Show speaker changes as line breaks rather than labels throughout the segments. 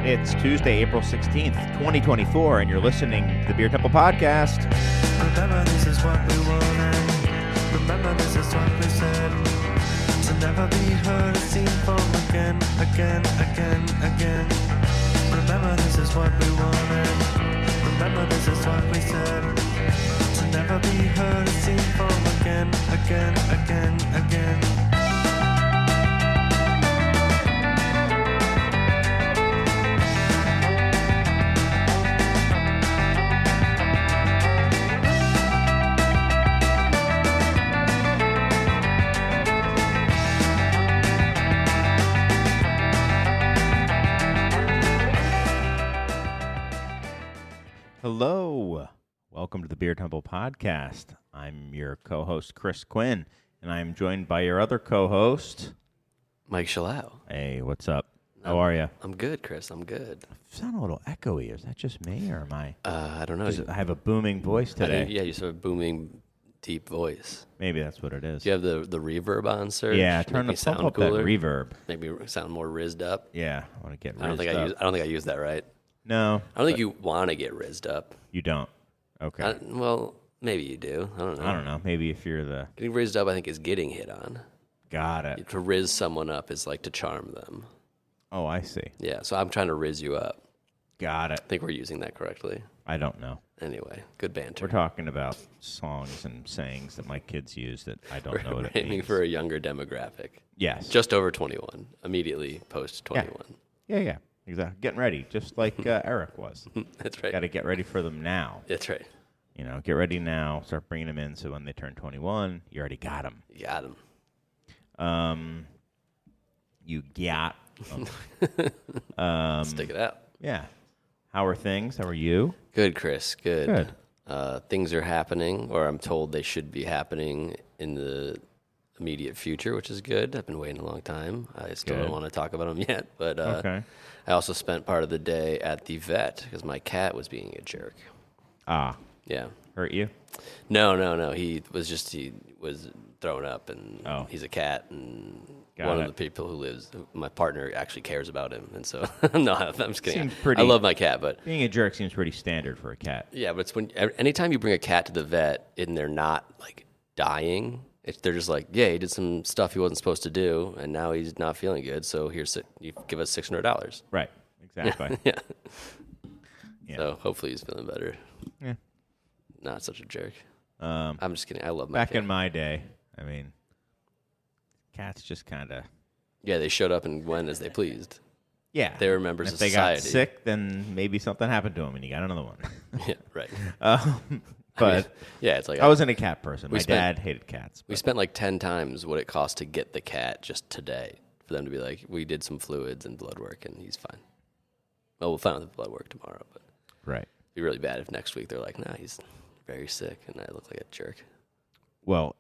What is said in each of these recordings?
It's Tuesday, April 16th, 2024, and you're listening to the Beer Temple Podcast.
Remember, this is what we wanted. Remember, this is what we said. To never be heard or seen from again. Remember, this is what we wanted. Remember, this is what we said. To never be heard or seen from again.
Hello. Welcome to the Beer Temple Podcast. I'm your co-host, Chris Quinn, and I'm joined by your other co-host,
Mike Shalau.
Hey, what's up? How are you?
I'm good, Chris. I'm good.
I sound a little echoey. Is that just me, or am I?
I don't know.
I have a booming voice today.
Yeah, you have a booming, deep voice.
Maybe that's what it is.
Do you have the reverb on, sir?
Yeah, pump up that reverb.
Make me sound more rizzed up.
Yeah, I want to get rizzed
I don't think I used that right.
No.
I don't think you want to get rizzed up.
You don't? Okay.
Well, maybe you do. I don't know.
Maybe if you're the...
Getting rizzed up, I think, is getting hit on.
Got it.
To rizz someone up is like to charm them.
Oh, I see.
Yeah, so I'm trying to rizz you up.
Got it.
I think we're using that correctly.
I don't know.
Anyway, good banter.
We're talking about songs and sayings that my kids use that I don't know what it
aiming
means.
for a younger demographic.
Yes.
Just over 21. Immediately post 21.
Yeah. Exactly. Getting ready, just like Eric was.
That's right.
Got to get ready for them now.
That's right.
You know, get ready now. Start bringing them in so when they turn 21, you already got them.
You got them.
You got
Stick it out.
Yeah. How are things? How are you?
Good, Chris. Good.
Good.
Things are happening, or I'm told they should be happening in the immediate future, which is good. I've been waiting a long time. I still don't want to talk about them yet, but
Okay.
I also spent part of the day at the vet because my cat was being a jerk.
Ah.
Yeah.
Hurt you?
No. He was throwing up, and he's a cat, and
Got
of
it.
the people my partner actually cares about him, and so no, I'm just kidding.
Seems pretty-
I love my cat, but
Being a jerk seems pretty standard for a cat.
yeah, but it's anytime you bring a cat to the vet and they're not like dying, they're just like, yeah, he did some stuff he wasn't supposed to do, and now he's not feeling good, so you give us $600.
Right. Exactly.
Yeah.
Yeah.
So hopefully he's feeling better.
Yeah.
Not such a jerk. I'm just kidding. I love my
Back
cat.
in my day, I mean, cats just kind of...
Yeah, they showed up and went as they pleased.
Yeah.
They were members
if
of
they
society.
got sick, then maybe something happened to them, and you got another one.
Yeah, right.
But
yeah, it's like
I wasn't a cat person. My
spent-
dad hated cats.
We spent like 10 times what it cost to get the cat just today for them to be like, we did some fluids and blood work, and he's fine. Well, we'll find out the blood work tomorrow, but
Right.
it'd be really bad if next week they're like, nah, he's very sick, and I look like a jerk.
Well,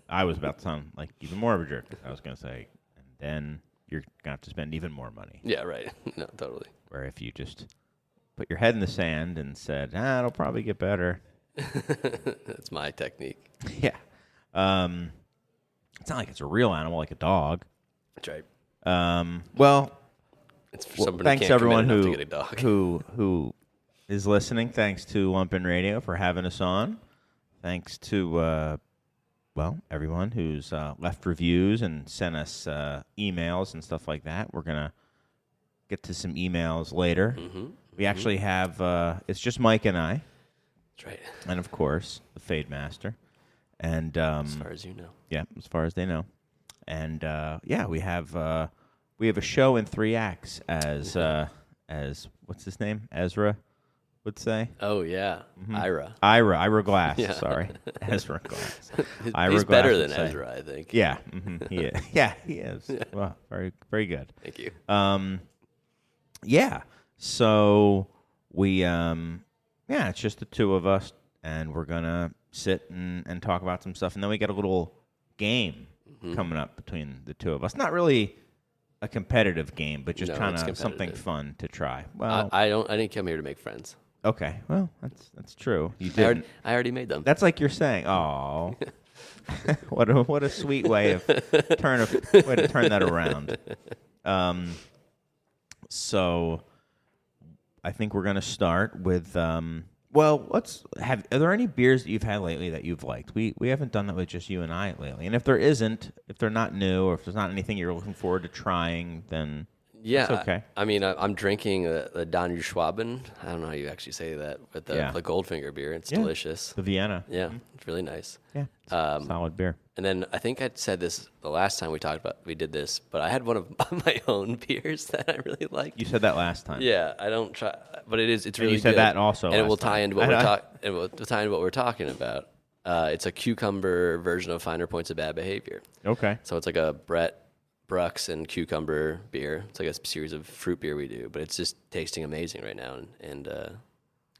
I was about to sound like even more of a jerk. I was going to say, and then you're going to have to spend even more money.
Yeah, right. No, totally.
Where if you just put your head in the sand and said, it'll probably get better.
That's my technique.
Yeah. It's not like it's a real animal like a dog.
That's right.
Well,
It's for somebody who
thanks
can't
everyone
commit enough to get a dog.
who is listening. Thanks to Lumpin' Radio for having us on. Thanks to everyone who's left reviews and sent us emails and stuff like that. We're gonna get to some emails later.
Mm-hmm.
We actually have it's just Mike and I,
That's right.
and of course the Fade Master, and
As far as you know.
yeah, as far as they know, and we have a show in 3 acts as what's his name, Ezra would say.
Oh, yeah.
Ira Glass.
Yeah.
Sorry, Ezra Glass.
He's better than Ezra, I think.
Yeah, he is. Yeah, he is. Yeah. Well, very, very good.
Thank you.
Yeah. So we, it's just the two of us, and we're gonna sit and talk about some stuff, and then we got a little game coming up between the two of us. Not really a competitive game, but just kind of something fun to try. Well,
I didn't come here to make friends.
Okay, well, that's true. You did.
I already made them.
That's like you're saying. Oh, what a sweet way to turn that around. So I think we're gonna start with. Well, are there any beers that you've had lately that you've liked? We haven't done that with just you and I lately. And if there isn't, if they're not new, or if there's not anything you're looking forward to trying, then it's okay.
I mean, I'm drinking the Danu Schwaben. I don't know how you actually say that, but the Goldfinger beer. It's delicious.
The Vienna.
Yeah, it's really nice.
Yeah, solid beer.
And then I think I said this the last time we did this, but I had one of my own beers that I really liked.
You said that last time.
Yeah, I don't try, but it's really
you said
good.
that also,
and it will
time.
tie into what we're talking about. It's a cucumber version of Finer Points of Bad Behavior.
Okay.
So it's like a Brett Brooks and cucumber beer. It's like a series of fruit beer we do, but it's just tasting amazing right now, and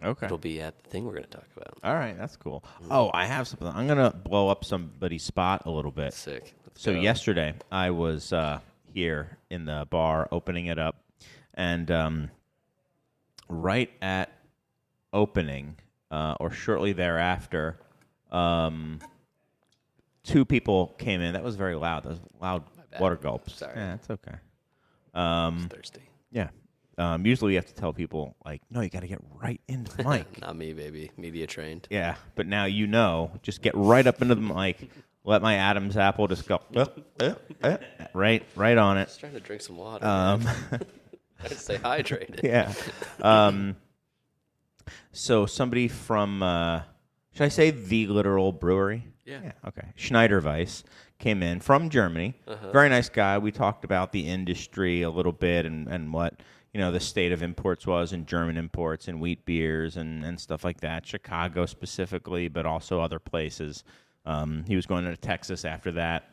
okay,
it'll be at the thing we're going to talk about.
All right, that's cool. Oh, I have something. I'm going to blow up somebody's spot a little bit.
Sick.
So yesterday, I was here in the bar opening it up, and right at opening, or shortly thereafter, 2 people came in. That was very loud. That was loud water gulps.
Sorry.
Yeah, it's okay.
I'm thirsty.
Yeah. Usually you have to tell people, like, no, you got to get right into the mic.
Not me, baby. Media trained.
Yeah, but now you know. Just get right up into the mic. Let my Adam's apple just go right on it.
Just trying to drink some water. Trying to stay hydrated.
Yeah. So somebody from, should I say the literal brewery?
Yeah.
Okay. Schneiderweiss came in from Germany. Very nice guy. We talked about the industry a little bit and what, the state of imports was, and German imports and wheat beers and stuff like that. Chicago specifically, but also other places. He was going to Texas after that,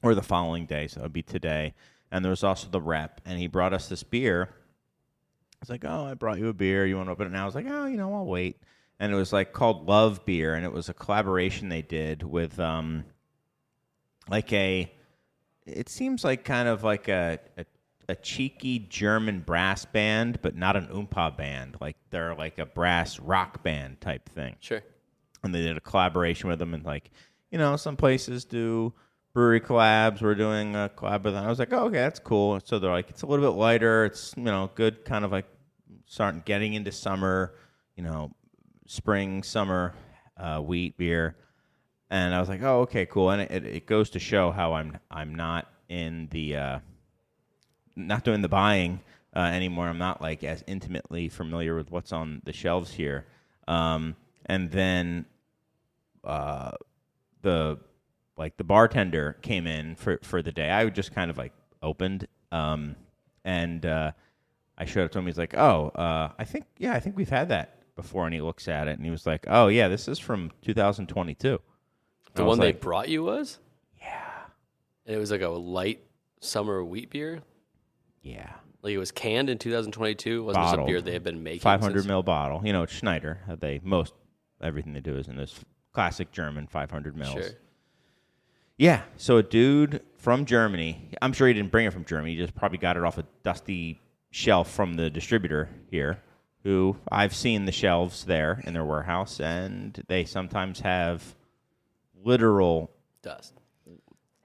or the following day, so it would be today. And there was also the rep, and he brought us this beer. I was like, oh, I brought you a beer. You want to open it now? I was like, oh, I'll wait. And it was called Love Beer, and it was a collaboration they did with it seems like kind of like a cheeky German brass band, but not an oompa band. Like they're like a brass rock band type thing.
Sure.
And they did a collaboration with them, and some places do brewery collabs. We're doing a collab with them. I was like, oh, okay, that's cool. So they're like, it's a little bit lighter. It's good, kind of like getting into summer, spring, summer wheat beer. And I was like, oh, okay, cool. And it goes to show how I'm not in the not doing the buying anymore. I'm not as intimately familiar with what's on the shelves here. And then the bartender came in for the day. I just kind of opened and I showed it to him. He's like, oh, I think we've had that before. And he looks at it and he was like, oh yeah, this is from 2022.
The one they brought you was?
Yeah.
And it was like a light summer wheat beer?
Yeah.
Like it was canned in 2022? Wasn't this a beer they had been making?
500 ml bottle. It's Schneider. Everything they do is in this classic German 500 mils.
Sure.
Yeah. So a dude from Germany, I'm sure he didn't bring it from Germany. He just probably got it off a dusty shelf from the distributor here, who I've seen the shelves there in their warehouse, and they sometimes have literal
dust,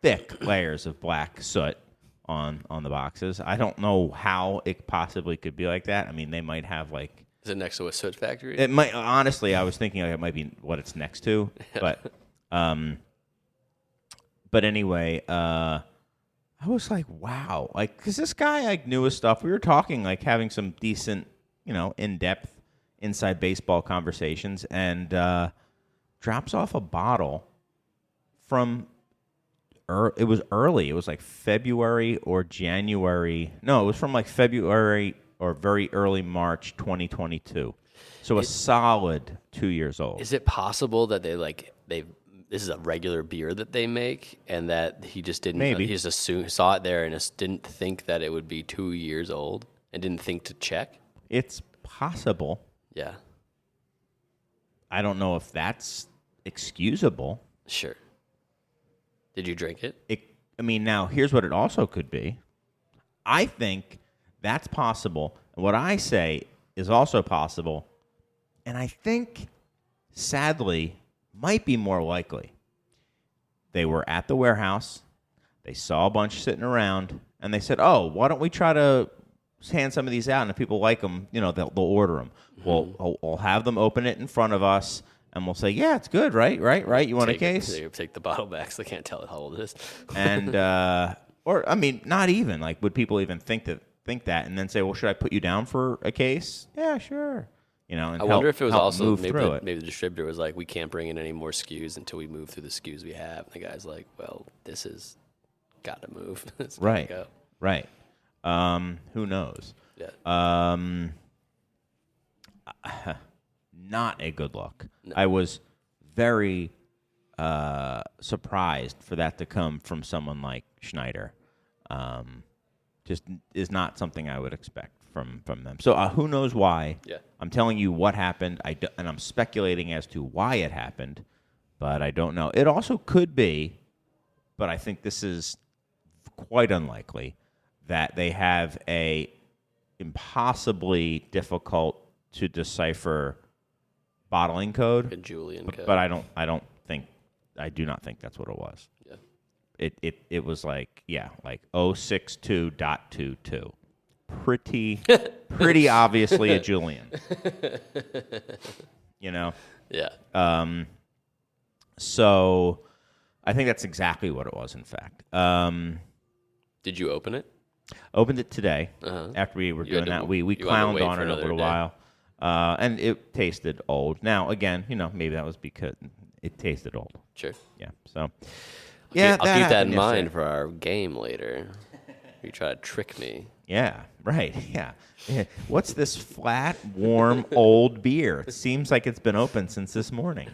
thick layers of black soot on the boxes. I don't know how it possibly could be like that. I mean, they might have
Is it next to a soot factory?
It might. Honestly, I was thinking it might be what it's next to, but anyway, I was like, wow, because this guy knew his stuff. We were talking having some decent, in-depth inside baseball conversations, and drops off a bottle from. It was early. It was February or January. No, it was from February or very early March 2022. So a solid 2 years old.
Is it possible that this is a regular beer that they make, and that he just didn't?
Maybe.
He just saw it there and just didn't think that it would be 2 years old, and didn't think to check.
It's possible.
Yeah.
I don't know if that's excusable.
Sure. Did you drink it?
Now, here's what it also could be. I think that's possible. What I say is also possible, and I think, sadly, might be more likely. They were at the warehouse. They saw a bunch sitting around, and they said, oh, why don't we try to hand some of these out, and if people like them, they'll order them. We'll have them open it in front of us, and we'll say, yeah, it's good, right? You want a case?
They take the bottle back so they can't tell how old it is.
And or I mean, not even like would people even think that, and then say, well, should I put you down for a case? Yeah, sure. And
I wonder if it was also maybe
the
distributor was like, we can't bring in any more SKUs until we move through the SKUs we have. And the guy's like, well, this has got to move. It's gotta go.
Right. Who knows?
Yeah.
Not a good look.
No.
I was very surprised for that to come from someone like Schneider. Just is not something I would expect from them. So who knows why?
Yeah.
I'm telling you what happened, and I'm speculating as to why it happened, but I don't know. It also could be, but I think this is quite unlikely, that they have a impossibly difficult to decipher bottling code.
A Julian code.
But I do not think that's what it was.
Yeah.
It was like 062.22. Pretty obviously a Julian.
Yeah.
So I think that's exactly what it was, in fact.
Did you open it?
Opened it today.
Uh-huh.
After we were
You
doing
had to-
that. We
you had to
clowned
wait
on
for
it a
another
little
day.
while. And it tasted old. Now, again, maybe that was because it tasted old.
Sure.
Yeah. So,
I'll keep that in
happened
mind
yesterday.
for our game later. You try to trick me.
Yeah, right. Yeah. What's this flat, warm, old beer? It seems like it's been open since this morning.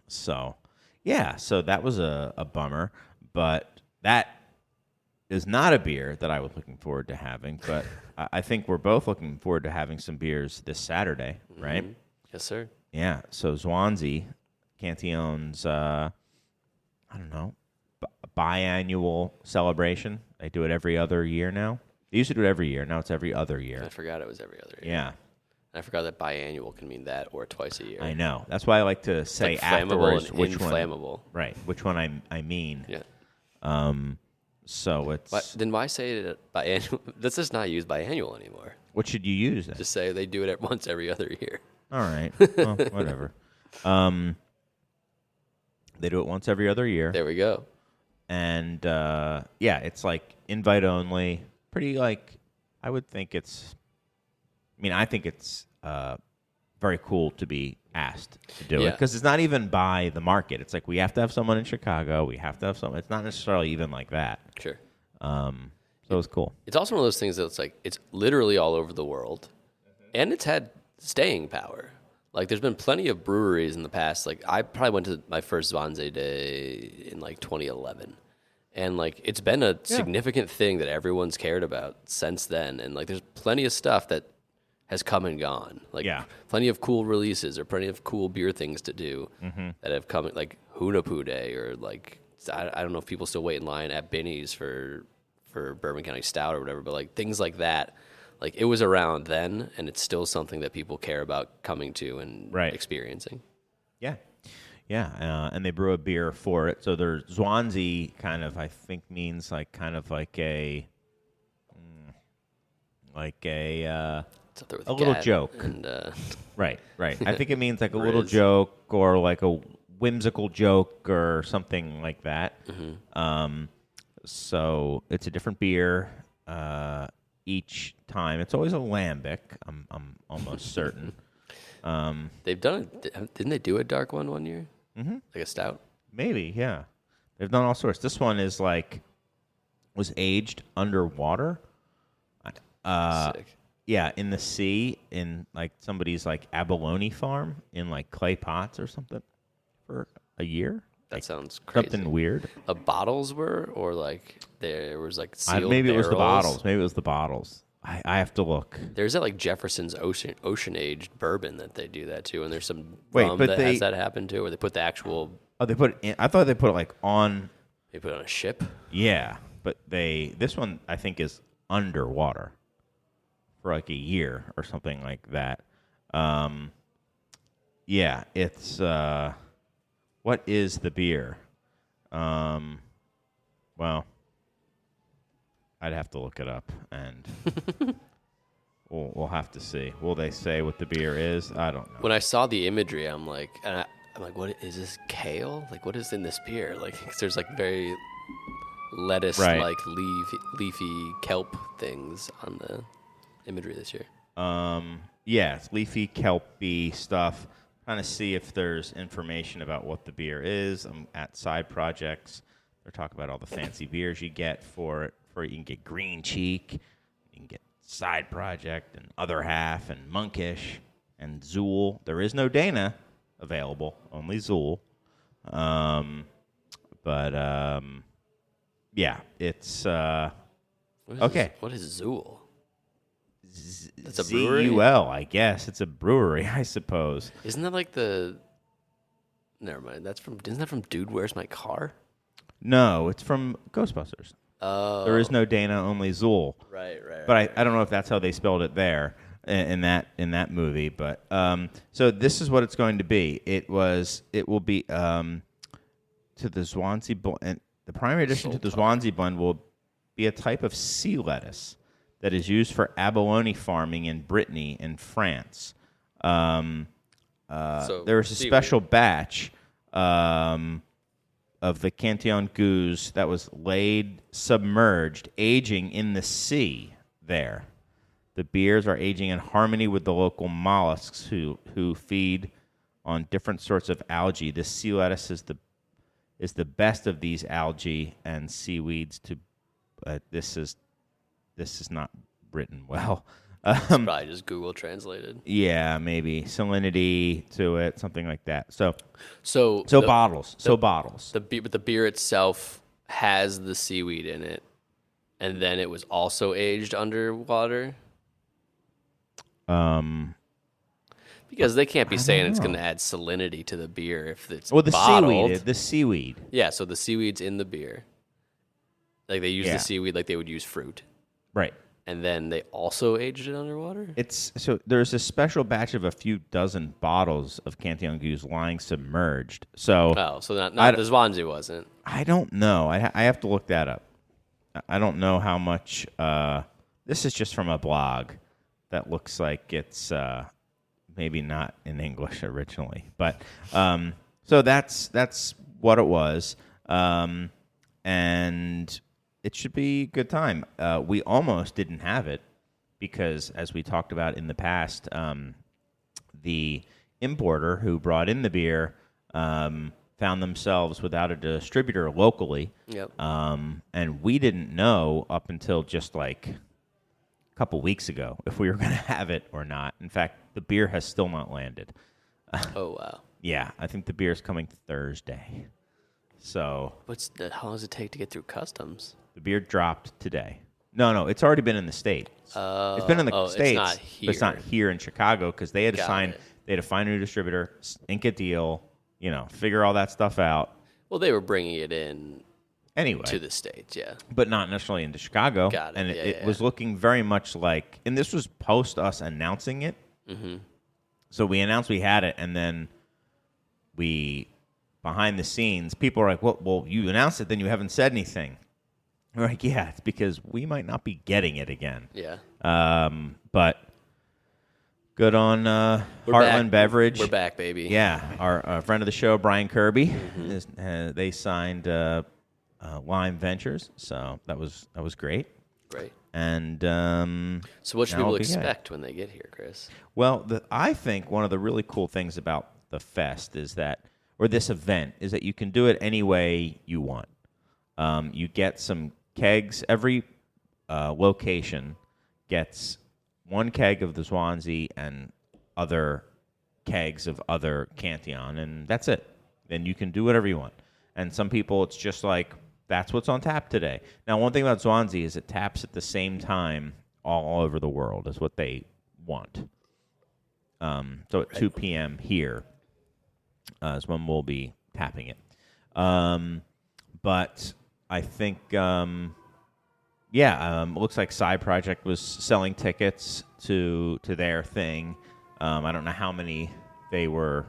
So that was a bummer, but that is not a beer that I was looking forward to having, but I think we're both looking forward to having some beers this Saturday, right?
Mhm. Yes, sir.
Yeah, so Swansea, Cantillon's, biannual celebration. They do it every other year now. They used to do it every year. Now it's every other year.
I forgot it was every other year.
Yeah.
I forgot that biannual can mean that or twice a year.
I know. That's why I like to say
Like flammable
afterwards
and
which
inflammable.
one. Right, which one I mean.
Yeah.
So it's...
Then why say it biannual? That's just not used biannual anymore.
What should you use then?
Just say they do it once every other year.
All right. Well, whatever. They do it once every other year.
There we go.
And, it's like invite only. Pretty like, I think it's very cool to be asked to do it.
Yeah.
Because it's not even by the market. It's like we have to have someone in Chicago. We have to have someone. It's not necessarily even like that.
Sure.
So it's cool.
It's also one of those things that's like, it's literally all over the world. And it's had staying power. Like, there's been plenty of breweries in the past. Like, I probably went to my first Swansea Day in, 2011. And, it's been a significant thing that everyone's cared about since then. And, there's plenty of stuff that has come and gone. Plenty of cool releases or plenty of cool beer things to do that have come, like Hunapu Day or, I don't know if people still wait in line at Binny's for Bourbon County Stout or whatever, but, things like that. It was around then, and it's still something that people care about coming to and experiencing.
Yeah. Yeah, and they brew a beer for it. So their Swansea kind of, I think, means like a little joke.
And,
Right. I think it means like a little joke or like a whimsical joke or something like that.
Mm-hmm.
So it's a different beer each time. It's always a lambic. I'm almost certain.
They've done it. Didn't they do a dark one year?
Mm-hmm.
Like a stout?
Maybe, yeah. They've done all sorts. This one is was aged underwater.
Sick.
Yeah, in the sea, in somebody's abalone farm in clay pots or something for a year.
That sounds crazy.
Something weird.
The bottles were, or there was sealed
maybe
barrels?
It was the bottles. Maybe it was the bottles. I have to look.
There's that Jefferson's ocean aged bourbon that they do that too, and there's some
Wait,
rum
but
that
they-
has that happen too, where they put the actual.
Oh, they put it in. I thought they put it on.
They put it on a ship.
Yeah, but this one I think is underwater for a year or something like that. Yeah, it's what is the beer? Well, I'd have to look it up, and we'll have to see. Will they say what the beer is? I don't know.
When I saw the imagery, I'm like, what is this kale? Like, what is in this beer? Like, 'cause there's like very lettuce, like leafy kelp things on the imagery this year.
Yeah, it's leafy, kelpy stuff. Trying to see if there's information about what the beer is. I'm at Side Projects. They're talking about all the fancy beers you get for it. You can get Green Cheek, you can get Side Project, and Other Half, and Monkish, and Zool. There is no Dana available, only Zool. Yeah, it's okay.
What is Zool? That's a brewery?
ZUL, I guess. It's a brewery, I suppose.
Isn't that like the... Never mind. Isn't that from Dude, Where's My Car?
No, it's from Ghostbusters.
Oh.
There is no Dana, only Zool.
Right.
But I don't know if that's how they spelled it there in that movie. But so this is what it's going to be. It will be to the Swansea blend. And the primary addition to the Swansea blend will be a type of sea lettuce that is used for abalone farming in Brittany in France. There's a special batch of the Cantillon Goose that was laid submerged, aging in the sea there. The beers are aging in harmony with the local mollusks who feed on different sorts of algae. This sea lettuce is the best of these algae and seaweeds. This is not written well.
It's probably just Google translated.
Yeah, maybe salinity to it, something like that. So bottles.
But the beer itself has the seaweed in it, and then it was also aged underwater. Because they can't be saying it's going to add salinity to the beer if it's bottled.
The seaweed.
Yeah, so the seaweed's in the beer. Like they use the seaweed like they would use fruit.
Right.
And then they also aged it underwater?
There's a special batch of a few dozen bottles of Cantillon Goose lying submerged. So
not the Swansea wasn't.
I don't know. I have to look that up. I don't know how much. This is just from a blog that looks like it's maybe not in English originally, but so that's what it was, and it should be a good time. We almost didn't have it because, as we talked about in the past, the importer who brought in the beer found themselves without a distributor locally.
Yep.
And we didn't know up until just like a couple weeks ago if we were going to have it or not. In fact, the beer has still not landed.
Oh, wow.
Yeah, I think the beer is coming Thursday. So
how long does it take to get through customs?
The beer dropped today. No, it's already been in the States. It's been in the States,
it's not here.
but it's not here in Chicago because they had to find a new distributor, ink a deal, figure all that stuff out.
Well, they were bringing it in
anyway
to the States, yeah,
but not necessarily into Chicago.
Got it.
And it was looking very much like, and this was post us announcing it. Mm-hmm. So we announced we had it, and then behind the scenes, people are like, well, you announced it, then you haven't said anything. We're like, yeah, it's because we might not be getting it again.
Yeah.
But good on Heartland Beverage.
We're back, baby.
Yeah. Our friend of the show, Brian Kirby, they signed Lime Ventures, so that was great.
Great.
And
so what should people expect when they get here, Chris?
Well, I think one of the really cool things about the fest is that, or this event, is that you can do it any way you want. You get some kegs. Every location gets one keg of the Swansea and other kegs of other Cantillon, and that's it. Then you can do whatever you want. And some people, it's just like, that's what's on tap today. Now, one thing about Swansea is it taps at the same time all over the world is what they want. So at 2 p.m. here is when we'll be tapping it. But I think, looks like Side Project was selling tickets to their thing. I don't know how many they were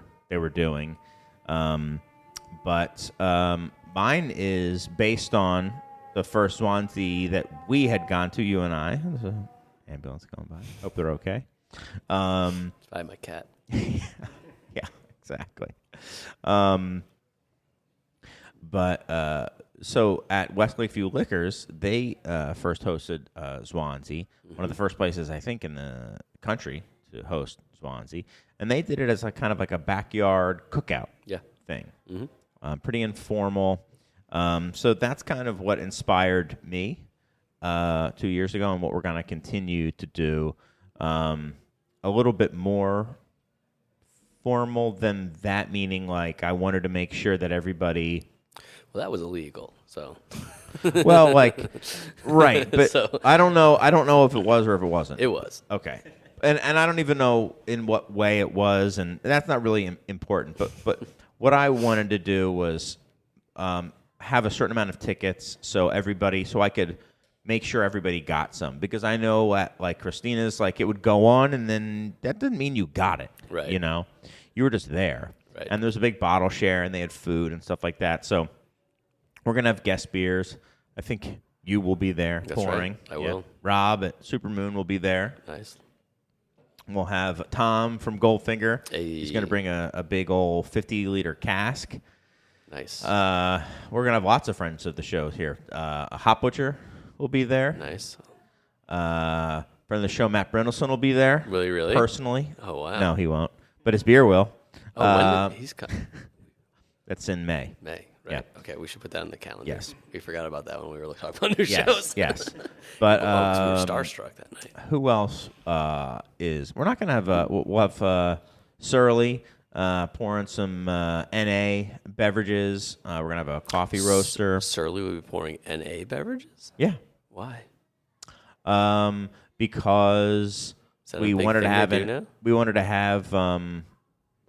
doing, but mine is based on the first Swansea that we had gone to, you and I. There's an ambulance going by. Hope they're okay.
It's by my cat.
Yeah, exactly. So at West Lakeview Liquors, they first hosted Swansea, one of the first places I think in the country to host Swansea, and they did it as a kind of like a backyard cookout thing. Pretty informal. So that's kind of what inspired me 2 years ago, and what we're going to continue to do. A little bit more formal than that, meaning like I wanted to make sure that everybody.
Well, that was illegal, so.
Well, like, right, but
So-
I don't know. I don't know if it was or if it wasn't.
It was.
Okay, and I don't even know in what way it was, and that's not really important. But what I wanted to do was have a certain amount of tickets, so I could make sure everybody got some, because I know at like Christina's, like it would go on, and then that didn't mean you got it.
Right.
You know, you were just there.
Right.
And there's a big bottle share, and they had food and stuff like that. So we're gonna have guest beers. I think you will be there
That's
pouring.
right. I will.
Rob at Supermoon will be there.
Nice.
We'll have Tom from Goldfinger.
Hey.
He's gonna bring a big old 50-liter cask.
Nice.
We're gonna have lots of friends of the show here. A Hot Butcher will be there.
Nice.
Friend of the show, Matt Brindleson, will be there.
Really?
Personally.
Oh, wow.
No, he won't. But his beer will.
Oh, he's got
That's in May.
May. Right.
Yeah.
Okay, we should put that on the calendar.
Yes.
We forgot about that when we were talking about new
Yes,
shows.
yes. But
we were starstruck that night.
who else is? We're not gonna have. We'll have Surly pouring some NA beverages. We're gonna have a coffee roaster.
Surly will be pouring NA beverages?
Yeah.
Why?
Because
Is that a
we
big
wanted to
thing
have
they do
it.
now?
We wanted to have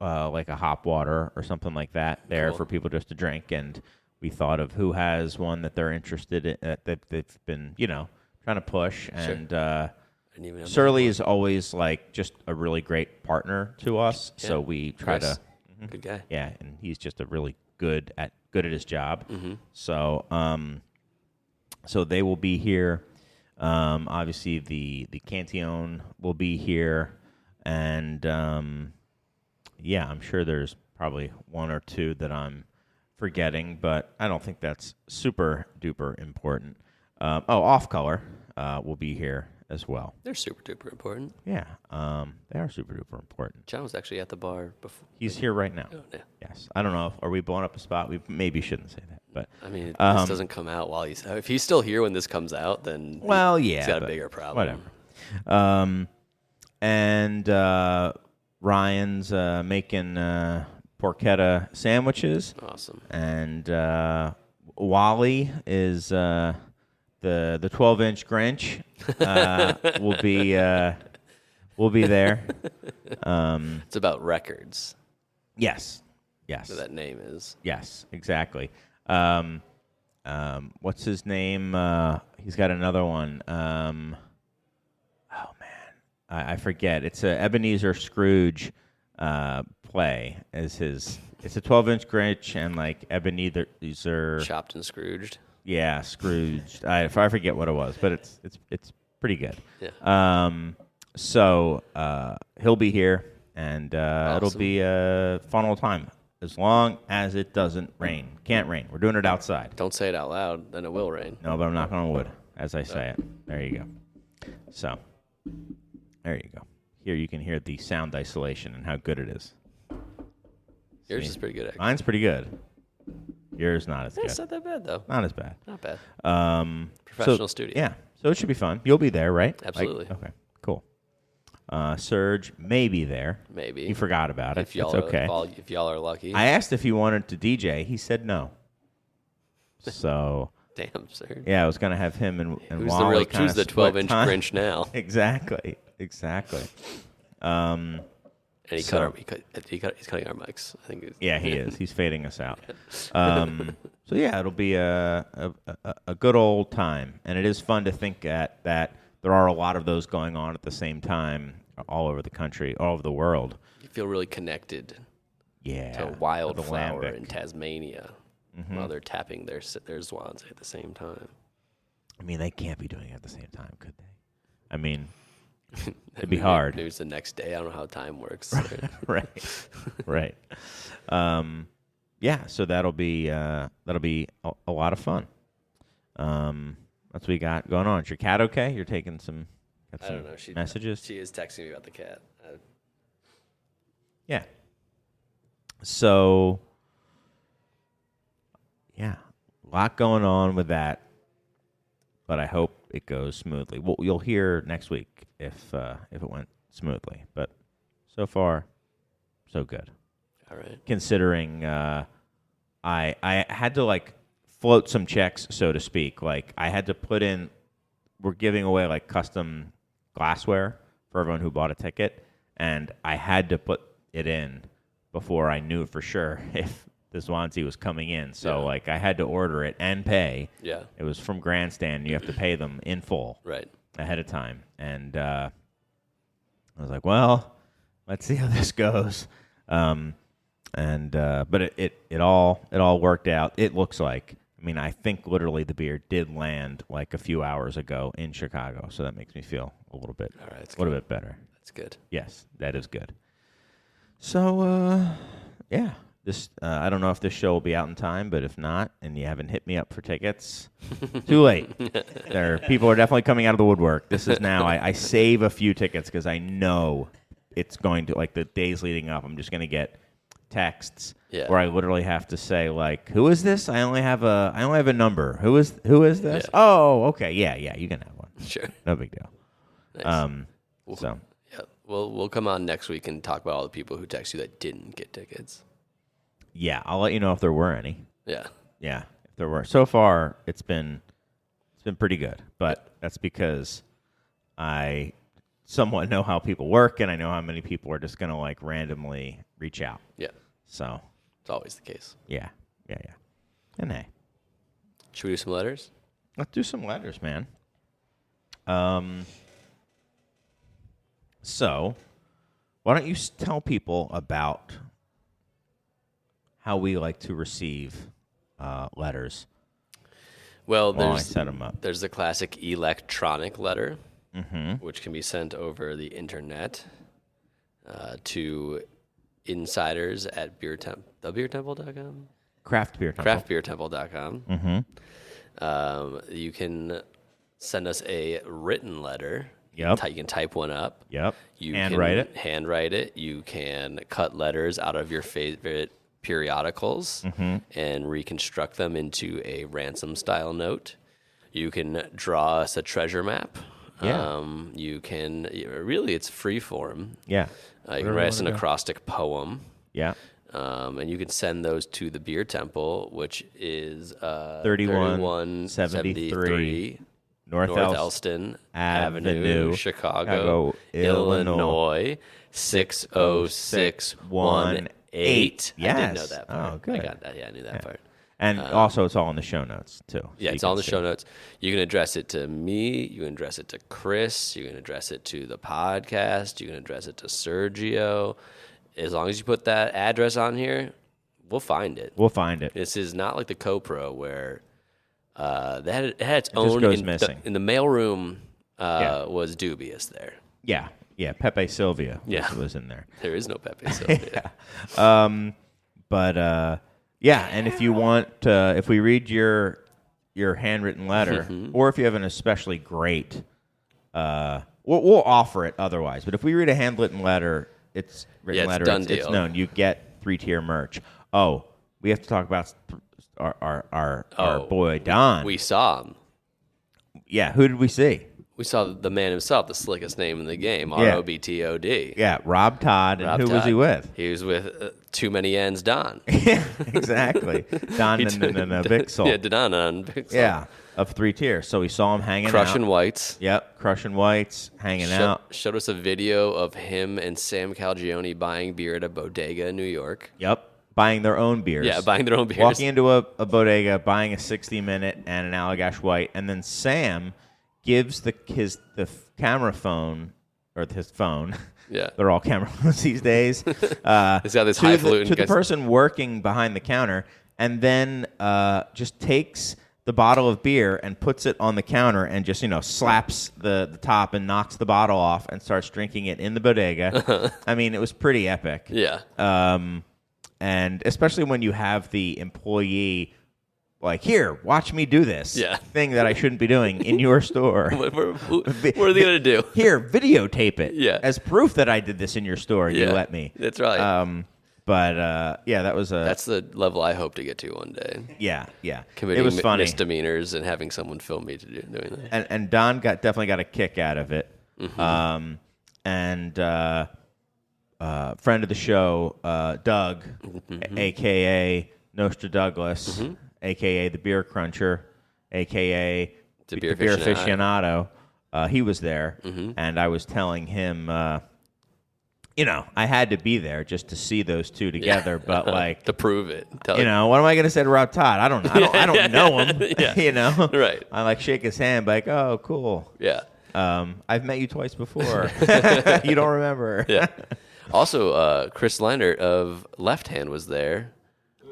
like a hop water or something like that there
Cool.
for people just to drink, and we thought of who has one that they're interested in, that they've been trying to push, and
I didn't even know
Surly is always like just a really great partner to us, so
Yeah.
we try
Chris,
to.
good guy.
Yeah, and he's just a really good at his job.
Mm-hmm.
So so they will be here. Obviously the Cantillon will be here, and yeah, I'm sure there's probably one or two that I'm forgetting, but I don't think that's super duper important. Off Color will be here as well.
They're super duper important.
Yeah, they are super duper important.
John was actually at the bar before.
He's here right now.
Oh, yeah.
Yes. I don't know. Are we blowing up a spot? We maybe shouldn't say that. But
I mean, this doesn't come out while he's. If he's still here when this comes out, then
well, yeah,
he's got a
but
bigger problem.
Whatever. And Ryan's making porchetta sandwiches,
Awesome.
and Wally is the 12-inch Grinch will be there.
It's about records.
Yes.
So that name is.
Yes, exactly. What's his name? He's got another one. Oh man, I forget. It's a Ebenezer Scrooge play. As his, it's a 12-inch Grinch and like Ebenezer.
Chopped and Scrooged.
Yeah, Scrooged. I forget what it was, but it's pretty good.
Yeah.
So he'll be here, and it'll
Awesome.
be a fun old time. As long as it doesn't rain. Can't rain. We're doing it outside.
Don't say it out loud, then it will rain.
No, but I'm knocking on wood as I say it. There you go. So, there you go. Here you can hear the sound isolation and how good it is.
Yours
See?
is pretty good, actually.
Mine's pretty good. Yours not as
It's
good.
not that bad, though.
Not as bad.
Not bad.
Professional
Professional studio.
Yeah. So it should be fun. You'll be there, right?
Absolutely.
Okay. Cool. Serge may be there.
Maybe.
He forgot about it.
If y'all,
It's okay.
if y'all are lucky.
I asked if he wanted to DJ. He said no. So
Damn, sir.
yeah, I was gonna have him and
Who's
Wally
who's the 12-inch Grinch now?
Exactly.
And he
So-
he's cutting our mics. I think.
Yeah, he is. He's fading us out. So yeah, it'll be a good old time, and it is fun to think that there are a lot of those going on at the same time all over the country, all over the world.
You feel really connected
Yeah,
to a wildflower
Lambic.
in Tasmania while they're tapping their swans at the same time.
I mean, they can't be doing it at the same time, could they? I mean, it'd be hard.
Maybe it's the next day. I don't know how time works.
Right. Yeah, so that'll be a lot of fun. That's what we got going on. Is your cat okay? You're taking some.
I don't know.
Messages.
She is texting me about the cat.
Yeah. So, yeah, a lot going on with that, but I hope it goes smoothly. Well, you'll hear next week if it went smoothly, but so far, so good.
All right.
Considering I had to like float some checks, so to speak. Like I had to put in. We're giving away like custom glassware for everyone who bought a ticket, and I had to put it in before I knew for sure if the Swansea was coming in. So like I had to order it and pay.
Yeah.
It was from Grandstand. You have to pay them in full ahead of time. And I was like, well, let's see how this goes. But it all worked out. It looks like. I mean, I think literally the beer did land like a few hours ago in Chicago, so that makes me feel a little bit bit better.
That's good.
Yes, that is good. So, yeah, this I don't know if this show will be out in time, but if not, and you haven't hit me up for tickets, too late. People are definitely coming out of the woodwork. This is now. I save a few tickets because I know it's going to, like the days leading up, I'm just going to get texts where I literally have to say like, who is this? I only have a number. Who is this?
Yeah.
Oh, okay, yeah, you can have one.
Sure,
no big deal.
Nice.
So
yeah, we'll come on next week and talk about all the people who text you that didn't get tickets.
Yeah, I'll let you know if there were any.
Yeah,
if there were. So far, it's been pretty good, but that's because I somewhat know how people work, and I know how many people are just gonna like randomly reach out.
Yeah.
So
it's always the case.
Yeah. And hey,
should we do some letters?
Let's do some letters, man. So why don't you tell people about how we like to receive letters?
Well,
I set them up.
There's the classic electronic letter, which can be sent over the internet to insiders at thebeertemple.com.
Craft Beer Temple.
Craftbeertemple.com. You can send us a written letter.
Yep.
You can type one up.
Yep.
You
Handwrite
Handwrite it. You can cut letters out of your favorite periodicals and reconstruct them into a ransom-style note. You can draw us a treasure map.
Yeah.
You can really, it's free form.
Yeah.
You can write us an acrostic poem.
Yeah.
And you can send those to the Beer Temple, which is
3173 North
Elston Avenue, Chicago, Illinois 60618.
Yes.
I didn't know that part.
Oh, good.
I got that. Yeah, I knew that part.
And also, it's all in the show notes, too.
Yeah, it's all in the show notes. You can address it to me. You can address it to Chris. You can address it to the podcast. You can address it to Sergio. As long as you put that address on here, we'll find it. This is not like the CoPro where it had its own.
Just goes missing.
In the mailroom was dubious there.
Yeah. Pepe Sylvia was in there.
There is no Pepe Sylvia.
And if you want, if we read your handwritten letter, or if you have an especially great, we'll offer it otherwise. But if we read a handwritten letter, it's written letter. It's known. You get 3-tier merch. Oh, we have to talk about our boy Don.
We saw him.
Yeah, who did we see?
We saw the man himself, the slickest name in the game, ROBTOD.
Yeah, Rob Todd. And who was he with?
He was with Too Many Ends Don.
Yeah, exactly. Don and Vixel.
Yeah, Don and Vixel.
Yeah, of 3 tiers. So we saw him hanging
Crushing
out.
Whites.
Yep, Crushing Whites, hanging out.
Showed us a video of him and Sam Calagione buying beer at a bodega in New York.
Yep. Buying their own beers.
Yeah, buying their own beers.
Walking into a bodega, buying a 60-minute and an Allagash White, and then Sam gives the camera phone, or his phone.
Yeah.
They're all camera phones these days.
He's got this highfalutin
to the person working behind the counter, and then just takes the bottle of beer and puts it on the counter and just, slaps the top and knocks the bottle off and starts drinking it in the bodega. I mean, it was pretty epic.
Yeah.
And especially when you have the employee like, here, watch me do this thing that I shouldn't be doing in your store.
What are they going to do?
Here, videotape it.
Yeah.
As proof that I did this in your store and you let me.
That's right.
That was
That's the level I hope to get to one day.
Yeah.
Committing
it was funny.
misdemeanors and having someone film me doing that.
And Don definitely got a kick out of it.
Mm-hmm.
Friend of the show, Doug, a.k.a. Nostra Douglas, a.k.a. the Beer Cruncher, a.k.a.
The Beer
Aficionado. He was there, and I was telling him, I had to be there just to see those two together, but like
to prove it.
What am I going to say to Rob Todd? I don't know. I don't know him.
Right.
I like shake his hand, like, oh, cool.
Yeah.
I've met you twice before. You don't remember.
Yeah. Also, Chris Leinert of Left Hand was there.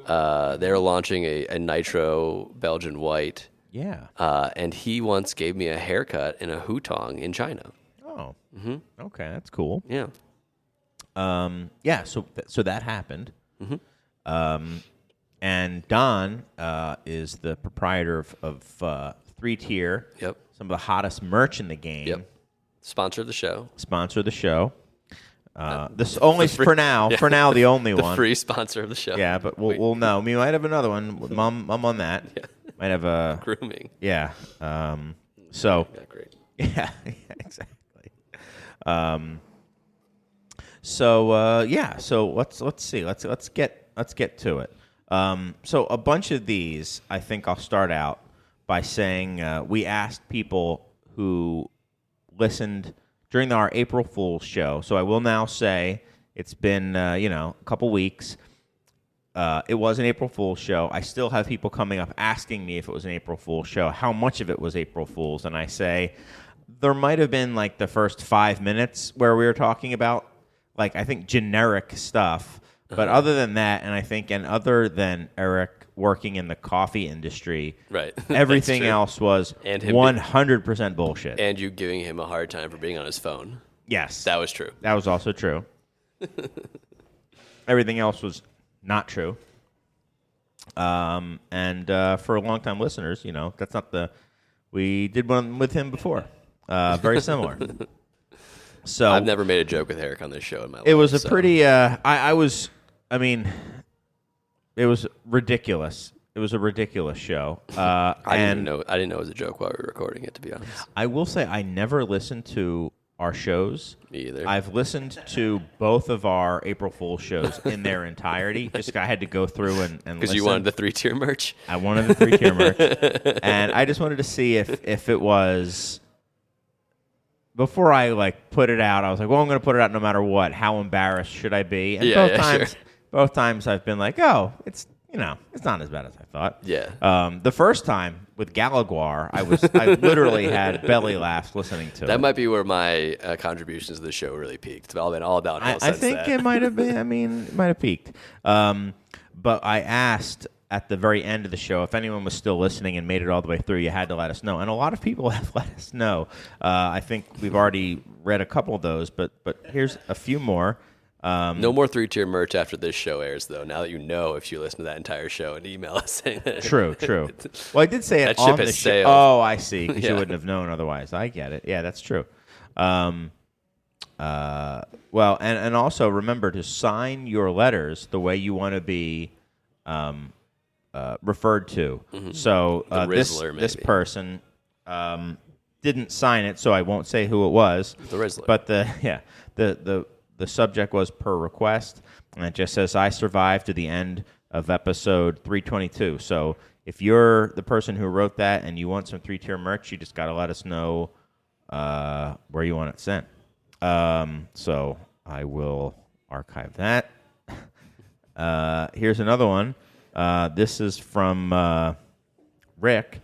They were launching a Nitro Belgian White.
Yeah.
And he once gave me a haircut in a hutong in China.
Oh. Okay, that's cool.
Yeah.
So that happened. And Don is the proprietor of 3 Tier.
Yep.
Some of the hottest merch in the game.
Yep. Sponsor of the show.
This only for now.
Yeah.
For now, the only
The
one.
free sponsor of the show.
Yeah, but we'll know. We might have another one. Mom on that.
Yeah.
Might have a
Grooming.
Yeah. So.
Yeah, great.
Yeah. Exactly. So let's see. Let's get to it. So a bunch of these, I think I'll start out by saying we asked people who listened during our April Fool's show. So I will now say it's been a couple weeks. It was an April Fool's show. I still have people coming up asking me if it was an April Fool's show, how much of it was April Fool's, and I say there might have been like the first 5 minutes where we were talking about like I think generic stuff, but other than that, and other than Eric working in the coffee industry,
right?
Everything else was 100% bullshit.
And you giving him a hard time for being on his phone.
Yes,
that was true.
That was also true. Everything else was not true. And for long-time listeners, that's not we did one with him before. Very similar. So
I've never made a joke with Eric on this show in my life.
It was pretty. It was ridiculous. It was a ridiculous show.
I didn't know it was a joke while we were recording it. To be honest,
I will say I never listened to our shows.
Me either.
I've listened to both of our April Fool's shows in their entirety. Just I had to go through and listen.
Because you wanted the 3-tier merch.
I wanted the 3-tier merch, and I just wanted to see if it was. Before I put it out, I was like, well, I'm going to put it out no matter what. How embarrassed should I be? And both times I've been like, oh, it's not as bad as I thought.
Yeah.
The first time with Galaguar, I literally had belly laughs listening to it.
That might be where my contributions to the show really peaked. It's all been all downhill
I think it might have been. It might have peaked. But I asked at the very end of the show, if anyone was still listening and made it all the way through, you had to let us know. And a lot of people have let us know. I think we've already read a couple of those, but here's a few more.
No more 3-tier merch after this show airs, though. Now that you know, if you listen to that entire show and email us saying that.
True. Well, I did say it on the show. Oh, I see, because you wouldn't have known otherwise. I get it. Yeah, that's true. Well, and also remember to sign your letters the way you want to be referred to. Mm-hmm. So this person didn't sign it, so I won't say who it was.
The Rizzler.
But the subject was per request, and it just says, I survived to the end of episode 322. So if you're the person who wrote that and you want some 3-tier merch, you just got to let us know where you want it sent. So I will archive that. Here's another one. This is from Rick.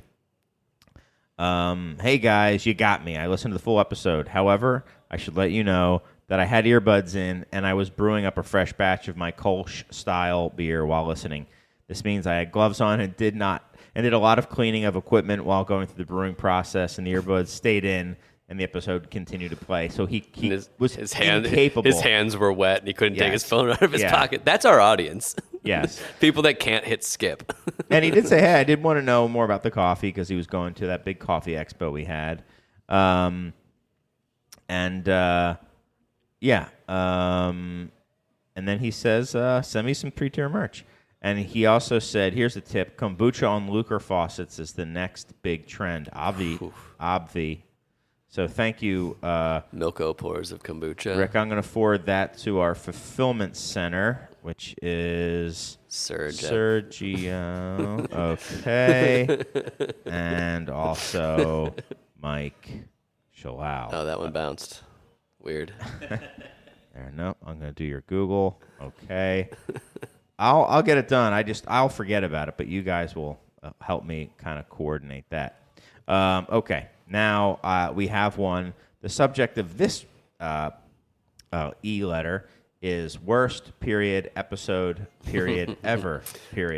Hey, guys, you got me. I listened to the full episode. However, I should let you know that I had earbuds in, and I was brewing up a fresh batch of my Kolsch-style beer while listening. This means I had gloves on and did not and did a lot of cleaning of equipment while going through the brewing process, and the earbuds stayed in, and the episode continued to play. So he was incapable.
His hands were wet, and he couldn't take his
Yes.
phone out of his
Yeah.
pocket. That's our audience.
Yes.
People that can't hit skip.
And he did say, hey, I did want to know more about the coffee because he was going to that big coffee expo we had. And then he says, send me some 3-tier merch. And he also said, here's a tip. Kombucha on Lucre faucets is the next big trend. Obvi. So thank you,
Milko pours of kombucha.
Rick. I'm going to forward that to our fulfillment center, which is Sergio. Okay. And also Mike Shalau.
Oh, that one bounced. Weird.
There, no, I'm going to do your Google. Okay. I'll get it done. I'll forget about it, but you guys will help me kind of coordinate that. Okay. Now we have one. The subject of this e-letter is worst episode ever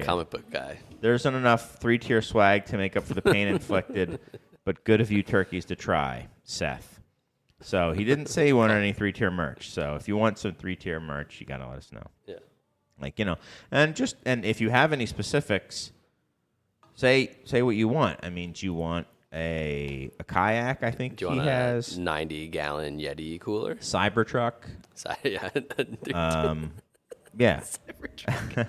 Comic book guy.
There isn't enough 3-tier swag to make up for the pain inflicted, but good of you turkeys to try, Seth. So he didn't say he wanted any 3-tier merch. So if you want some 3-tier merch, you got to let us know.
Yeah.
And if you have any specifics, say what you want. I mean, do you want a kayak? I think
Do you
he
want
has
a 90-gallon Yeti cooler?
Cybertruck.
Yeah.
Yeah.
Cybertruck.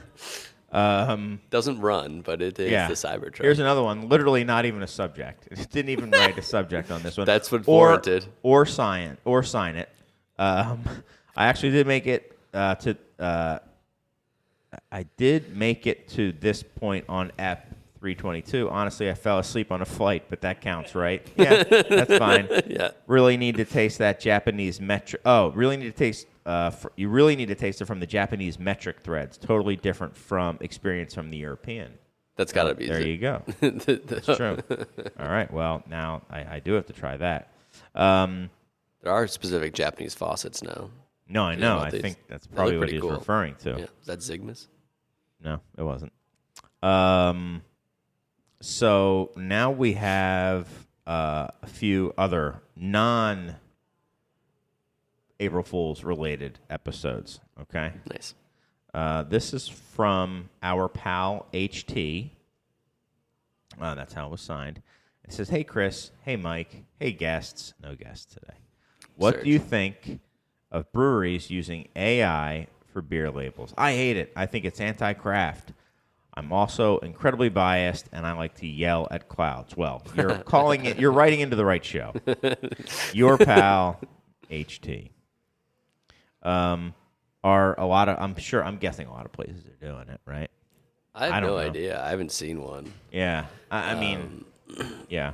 Doesn't run, but it is the Cybertruck.
Here's another one. Literally not even a subject. It didn't even write a subject on this one.
That's what warranted.
Or sign it. I actually did make it to. I did make it to this point on Ep 322. Honestly, I fell asleep on a flight, but that counts, right? Yeah, that's fine.
Yeah.
Really need to taste that Japanese metric. Oh, really need to taste. You really need to taste it from the Japanese metric threads. Totally different from experience from the European.
That's got to be
There you go. That's true. All right. Well, now I do have to try that.
There are specific Japanese faucets now.
No, I know. I think that's probably what he's referring to.
Yeah. Is that Zigmas?
No, it wasn't. So now we have a few other non-April Fool's related episodes, okay?
Nice.
This is from our pal HT. That's how it was signed. It says, hey, Chris. Hey, Mike. Hey, guests. No guests today. What do you think of breweries using AI for beer labels? I hate it. I think it's anti-craft. I'm also incredibly biased, and I like to yell at clouds. Well, you're writing into the right show. Your pal, HT. I'm guessing a lot of places are doing it, right?
I have
don't
no
know.
idea. I haven't seen one.
Yeah. I mean, yeah.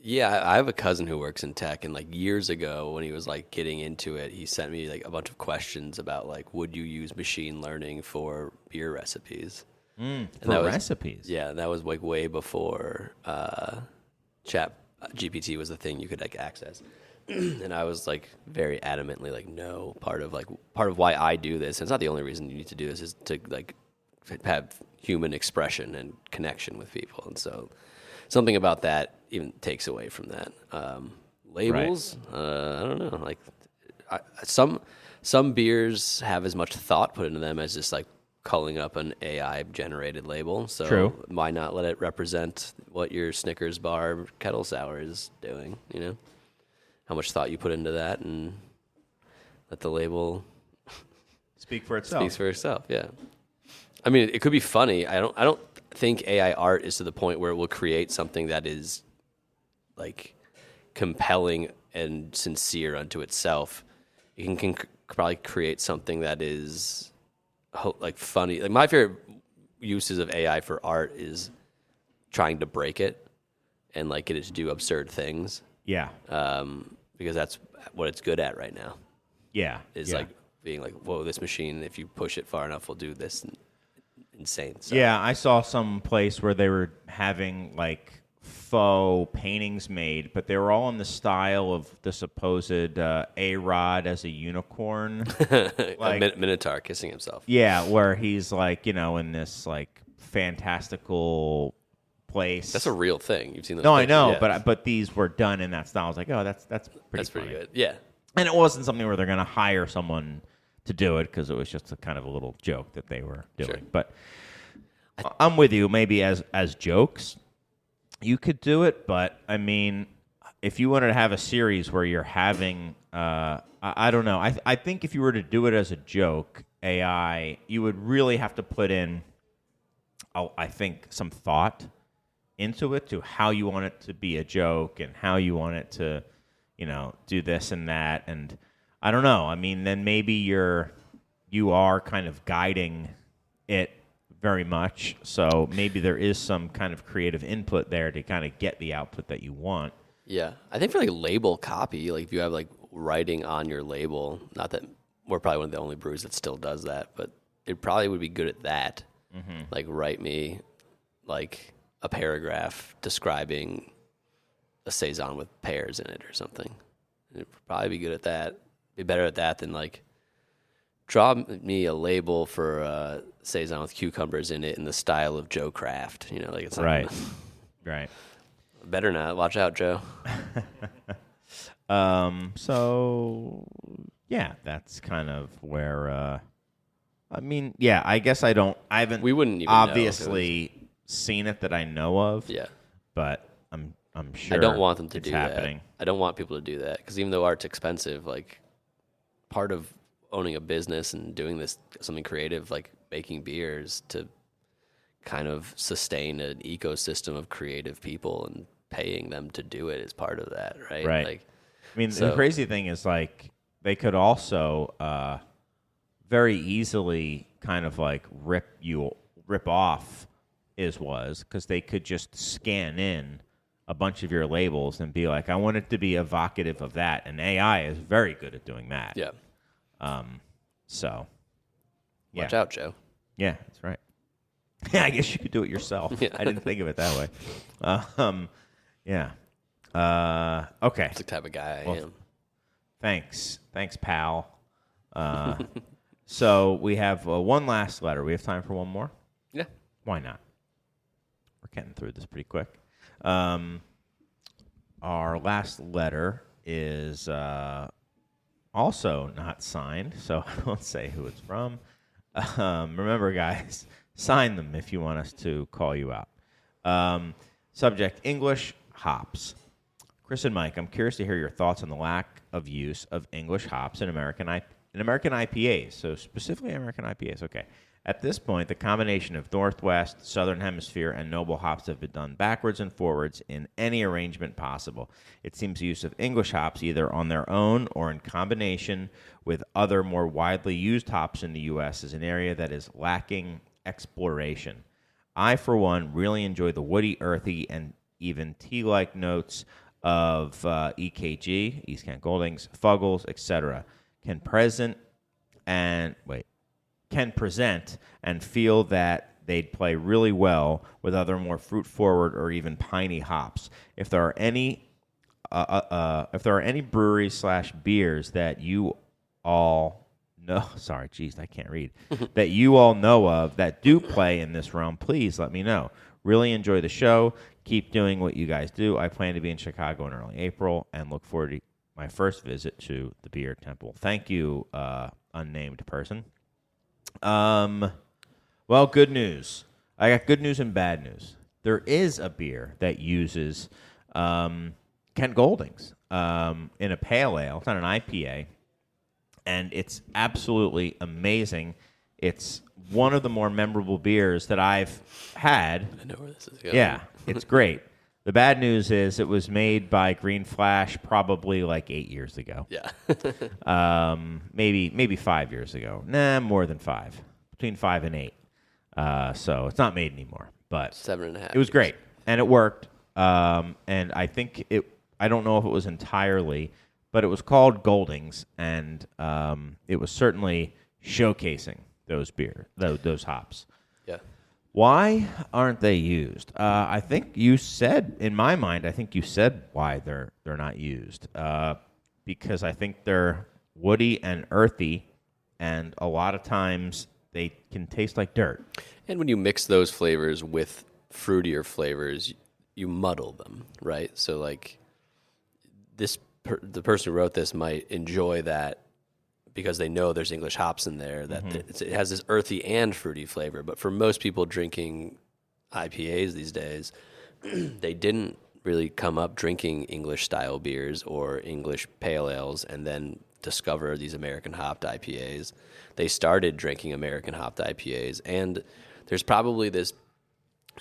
Yeah, I have a cousin who works in tech, and like years ago when he was like getting into it, he sent me like a bunch of questions about like, would you use machine learning for beer recipes?
Recipes?
Yeah, that was like way before Chat GPT was the thing you could like access. And I was like very adamantly like, no. Part of why I do this, and it's not the only reason you need to do this, is to like have human expression and connection with people, and so something about that even takes away from that. Labels, I don't know. Like some beers have as much thought put into them as just like calling up an AI generated label. So
True.
Why not let it represent what your Snickers bar kettle sour is doing? You know, how much thought you put into that, and let the label
Speak for itself.
speaks for itself. Yeah. I mean, it could be funny. I don't think AI art is to the point where it will create something that is like compelling and sincere unto itself. It can probably create something that is like funny. Like my favorite uses of AI for art is trying to break it and like get it to do absurd things.
Yeah.
Because that's what it's good at right now.
Yeah.
Is like being like, whoa, this machine, if you push it far enough, will do this insane stuff.
Yeah, I saw some place where they were having like faux paintings made, but they were all in the style of the supposed A-Rod as a unicorn.
Like a Minotaur kissing himself.
Yeah, where he's like, in this like fantastical place.
That's a real thing. You've seen those
No, I
pictures,
know,
yeah.
but these were done in that style. I was like, oh, that's pretty
That's pretty
funny.
good. Yeah.
And it wasn't something where they're going to hire someone to do it because it was just a kind of a little joke that they were doing.
Sure.
But I'm with you. Maybe as jokes, you could do it. But I mean, if you wanted to have a series where you're having, I don't know. I think if you were to do it as a joke, AI, you would really have to put in, I think, some thought into it to how you want it to be a joke and how you want it to, do this and that. And I don't know. I mean, then maybe you are kind of guiding it very much. So maybe there is some kind of creative input there to kind of get the output that you want.
Yeah. I think for like label copy, like if you have like writing on your label, not that we're probably one of the only breweries that still does that, but it probably would be good at that. Mm-hmm. Like write me like a paragraph describing a Saison with pears in it or something. It'd probably be good at that. Be better at that than like draw me a label for Saison with cucumbers in it in the style of Joe Kraft. Like it's not
Right.
gonna-
Right.
Better not. Watch out, Joe.
So yeah, that's kind of where, I mean, yeah, I guess I haven't
We wouldn't even know if it
obviously seen it that I know of.
Yeah.
But I'm sure
I don't want them to
it's
do
happening.
that. I don't want people to do that because even though art's expensive, like part of owning a business and doing this something creative, like making beers, to kind of sustain an ecosystem of creative people and paying them to do it is part of that, right?
Right.
Like,
I mean, the
so-
crazy thing is, like, they could also very easily kind of like rip off because they could just scan in a bunch of your labels and be like, I want it to be evocative of that. And AI is very good at doing that.
yeah.
So, yeah.
Watch out, Joe.
Yeah, that's right. Yeah, I guess you could do it yourself.
Yeah.
I didn't think of it that way. Yeah. Okay.
That's the type of guy I
Well,
am.
Thanks, pal. So we have one last letter. We have time for one more?
Yeah.
Why not? We're getting through this pretty quick. Our last letter is also not signed, so I won't say who it's from. Remember, guys, sign them if you want us to call you out. Subject, English hops. Chris and Mike, I'm curious to hear your thoughts on the lack of use of English hops in American IPAs. So specifically American IPAs. Okay. At this point, the combination of Northwest, Southern Hemisphere, and noble hops have been done backwards and forwards in any arrangement possible. It seems the use of English hops, either on their own or in combination with other more widely used hops in the U.S., is an area that is lacking exploration. I, for one, really enjoy the woody, earthy, and even tea-like notes of EKG, East Kent Goldings, Fuggles, etc. Can present and feel that they'd play really well with other more fruit-forward or even piney hops. If there are any breweries / beers that you all know, that you all know of that do play in this realm, please let me know. Really enjoy the show. Keep doing what you guys do. I plan to be in Chicago in early April and look forward to my first visit to the Beer Temple. Thank you, unnamed person. Well, good news. I got good news and bad news. There is a beer that uses Kent Goldings in a pale ale. It's not an IPA, and it's absolutely amazing. It's one of the more memorable beers that I've had.
I know where this is going.
Yeah, it's great. The bad news is it was made by Green Flash probably like 8 years ago.
Yeah.
Maybe 5 years ago. Nah, more than 5. Between 5 and 8. So it's not made anymore. But
7.5.
it was great, and it worked. And I think I don't know if it was entirely, but it was called Goldings, and it was certainly showcasing those hops.
Yeah.
Why aren't they used? I think you said, in my mind, why they're not used. Because I think they're woody and earthy, and a lot of times they can taste like dirt.
And when you mix those flavors with fruitier flavors, you muddle them, right? So like the person who wrote this might enjoy that because they know there's English hops in there, that it has this earthy and fruity flavor. But for most people drinking IPAs these days, they didn't really come up drinking English style beers or English pale ales and then discover these American hopped IPAs. They started drinking American hopped IPAs, and there's probably this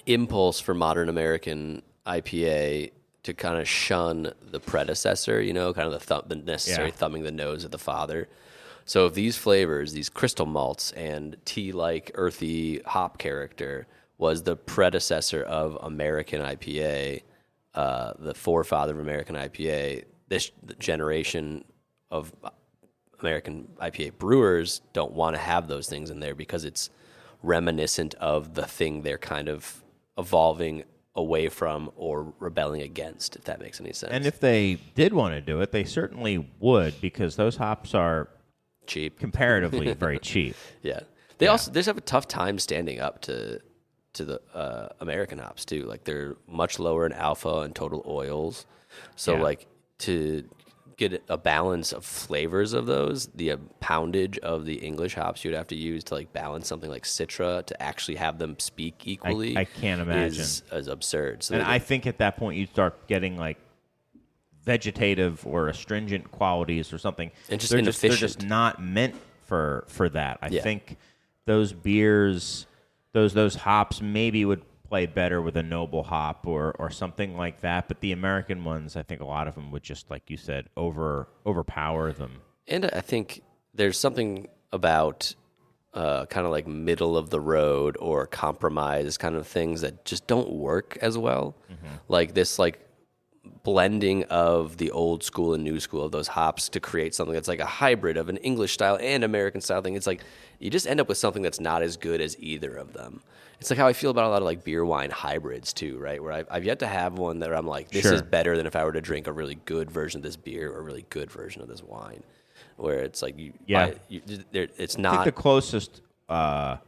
impulse for modern American IPA to kind of shun the predecessor, kind of the necessary thumbing the nose of the father. So if these flavors, these crystal malts and tea-like earthy hop character was the predecessor of American IPA, the forefather of American IPA, this generation of American IPA brewers don't want to have those things in there because it's reminiscent of the thing they're kind of evolving away from or rebelling against, if that makes any sense.
And if they did want to do it, they certainly would, because those hops are
cheap,
comparatively very cheap.
Yeah. They also have a tough time standing up to the American hops too. Like they're much lower in alpha and total oils. So like to get a balance of flavors of those, the poundage of the English hops you'd have to use to like balance something like Citra to actually have them speak equally.
I can't imagine.
Is absurd. So
and I think at that point you start getting like vegetative or astringent qualities or something.
And just
they're
inefficient.
just not meant for that. I think those beers, those hops maybe would play better with a noble hop or something like that. But the American ones, I think a lot of them would just, like you said, overpower them.
And I think there's something about kind of like middle of the road or compromise kind of things that just don't work as well. Mm-hmm. Like this like blending of the old school and new school of those hops to create something that's like a hybrid of an English style and American style thing. It's like you just end up with something that's not as good as either of them. It's like how I feel about a lot of like beer wine hybrids too, right? Where I've yet to have one that I'm like, this is better than if I were to drink a really good version of this beer or a really good version of this wine. Where it's like it's not.
I think the closest, the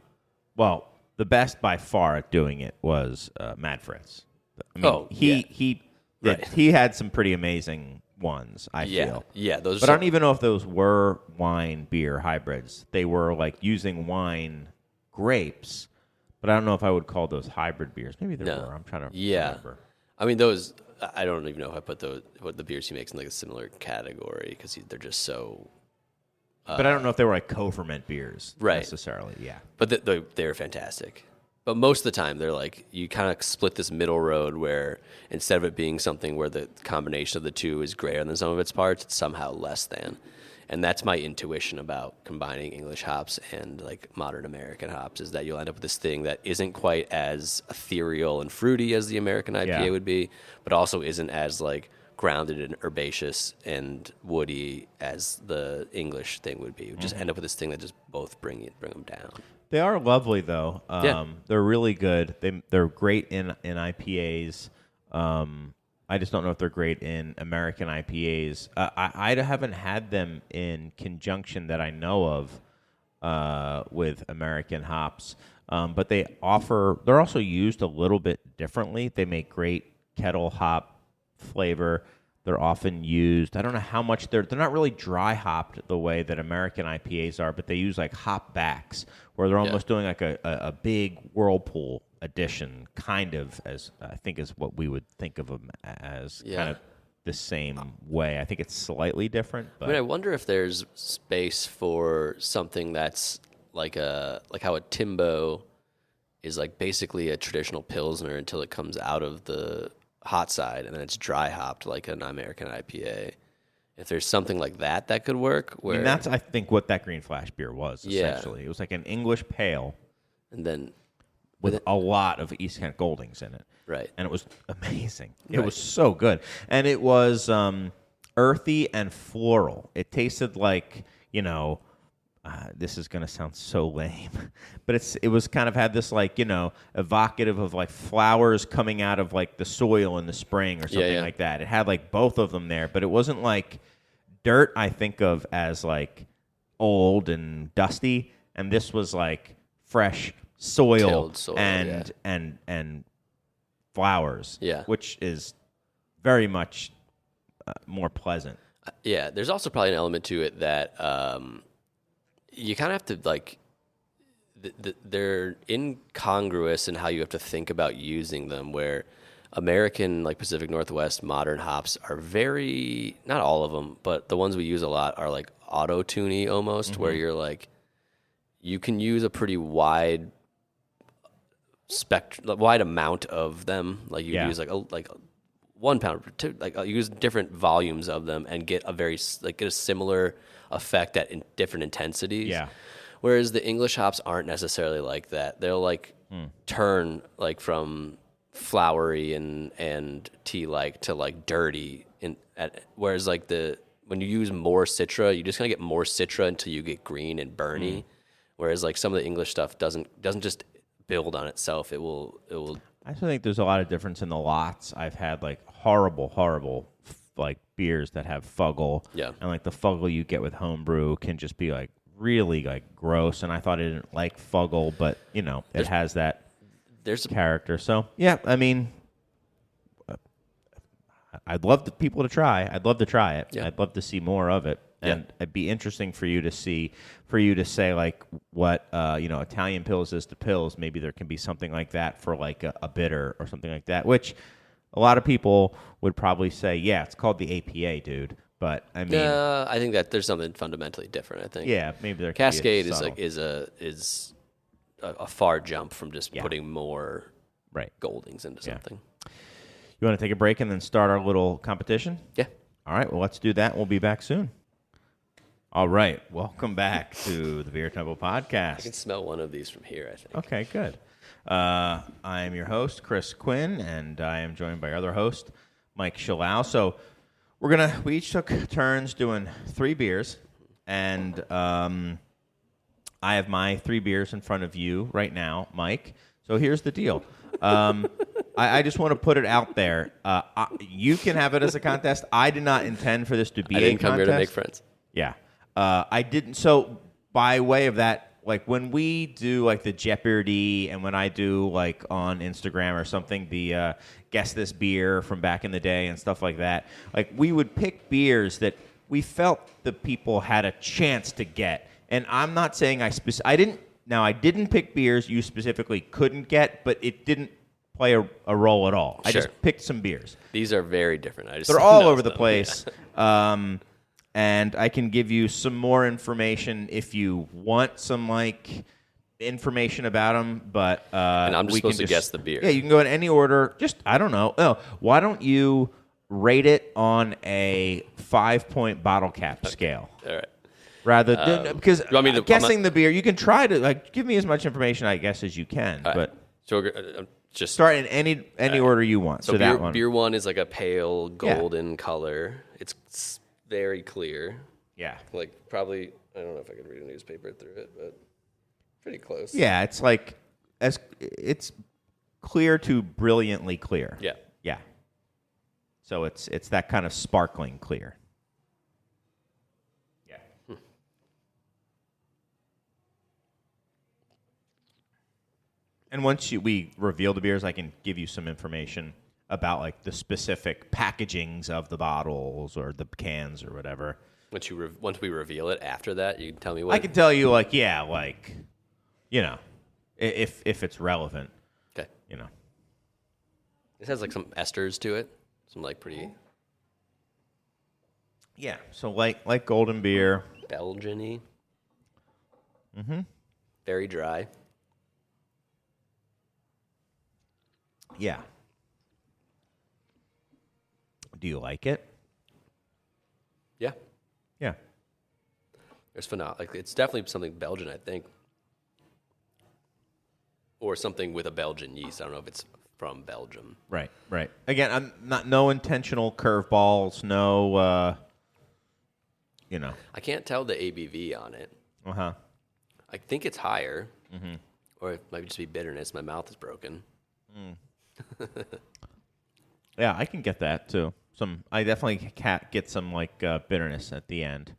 best by far at doing it was Mad Fritz. I mean, he had some pretty amazing ones, I feel.
Yeah, those.
But I don't even know if those were wine beer hybrids. They were like using wine grapes, but I don't know if I would call those hybrid beers. Maybe they were. I'm trying to remember.
I mean, those. I don't even know if I put the beers he makes in like a similar category because they're just so.
But I don't know if they were like co-ferment beers necessarily. Yeah,
but they're fantastic. But most of the time, they're like, you kind of split this middle road where instead of it being something where the combination of the two is greater than some of its parts, it's somehow less than. And that's my intuition about combining English hops and like modern American hops, is that you'll end up with this thing that isn't quite as ethereal and fruity as the American IPA would be, but also isn't as like grounded and herbaceous and woody as the English thing would be. You just end up with this thing that just both bring them down.
They are lovely, though. They're really good. They're great in IPAs. I just don't know if they're great in American IPAs. I haven't had them in conjunction that I know of with American hops, but they're also used a little bit differently. They make great kettle hop flavor. They're often used. I don't know how much they're not really dry hopped the way that American IPAs are, but they use like hop backs where they're almost doing like a big whirlpool addition, kind of, as I think is what we would think of them as, kind of the same way. I think it's slightly different. But
I wonder if there's space for something that's like how a Timbo is like basically a traditional Pilsner until it comes out of the hot side and then it's dry hopped like an American IPA. If there's something like that could work, where
that's I think what that Green Flash beer was essentially. It was like an English pale,
and then
with a lot of East Kent Goldings in it,
right?
And it was amazing. It was so good, and it was earthy and floral. It tasted like this is gonna sound so lame, but it was kind of had this like evocative of like flowers coming out of like the soil in the spring or something like that. It had like both of them there, but it wasn't like dirt I think of as like old and dusty, and this was like fresh soil, and flowers.
Yeah.
Which is very much more pleasant.
Yeah, there's also probably an element to it that you kind of have to like. They're incongruous in how you have to think about using them. Where American, like Pacific Northwest modern hops are very, not all of them, but the ones we use a lot are like auto-tuney almost, where you're like, you can use a pretty wide wide amount of them. Like you use like 1 pound, like you use different volumes of them and get get a similar effect at different intensities.
Yeah.
Whereas the English hops aren't necessarily like that. They'll like turn like from flowery and tea-like to like dirty. Whereas like when you use more Citra, you just kind of get more Citra until you get green and burny. Whereas like some of the English stuff doesn't just build on itself. It will.
I actually think there's a lot of difference in the lots. I've had like horrible like beers that have fuggle.
Yeah.
And like the fuggle you get with homebrew can just be like really like gross. And I thought I didn't like fuggle, but it has that character. So yeah, I mean, I'd love people to try. I'd love to try it.
Yeah.
I'd love to see more of it. And it'd be interesting for you to say like what Italian Pils is to Pils. Maybe there can be something like that for like a bitter or something like that, which a lot of people would probably say, yeah, it's called the APA, dude. But I mean,
I think that there's something fundamentally different. I think.
Yeah, maybe there.
Cascade
is
a far jump from just putting more goldings into something.
You want to take a break and then start our little competition?
Yeah.
All right. Well, let's do that. We'll be back soon. All right. Welcome back to the Beer Temple Podcast.
I can smell one of these from here, I think.
Okay, good. I am your host, Chris Quinn, and I am joined by our other host, Mike Shalau. So we each took turns doing 3 beers, and I have my 3 beers in front of you right now, Mike. So here's the deal. I just want to put it out there. You can have it as a contest. I did not intend for this to be a contest.
I didn't come here to make friends.
Yeah. I didn't. So by way of that, like when we do like the Jeopardy and when I do like on Instagram or something, the guess this beer from back in the day and stuff like that, like we would pick beers that we felt the people had a chance to get. And I'm not saying I didn't pick beers you specifically couldn't get, but it didn't play a role at all.
Sure.
I just picked some beers.
These are very different.
They're all over the place. Yeah. And I can give you some more information if you want some like information about them. But
and I'm just supposed to guess the beer.
Yeah, you can go in any order. Just I don't know. Oh, why don't you rate it on a 5-point bottle cap scale?
All right.
Rather than because
you want me to,
guessing the beer, you can try to like give me as much information I guess as you can.
Right.
But
so just
start in any order you want. So that one.
Beer 1 is like a pale golden color. It's very clear.
Yeah.
Like probably, I don't know if I could read a newspaper through it, but pretty close.
Yeah, it's like it's clear to brilliantly clear.
Yeah.
Yeah. So it's that kind of sparkling clear. Yeah. And once we reveal the beers, I can give you some information about like the specific packagings of the bottles or the cans or whatever.
Once we reveal it, after that, you can tell me what.
I can tell you like if it's relevant.
Okay. This has like some esters to it, some like pretty.
Yeah. So like golden beer,
Belgian-y.
Mm-hmm.
Very dry.
Yeah. Do you like it?
Yeah.
Yeah.
It's phenomenal. Like it's definitely something Belgian, I think, or something with a Belgian yeast. I don't know if it's from Belgium.
Right. Again, I'm no intentional curveballs. No.
I can't tell the ABV on it.
Uh-huh.
I think it's higher, or it might just be bitterness. My mouth is broken.
Yeah, I can get that too. I definitely get some like bitterness at the end.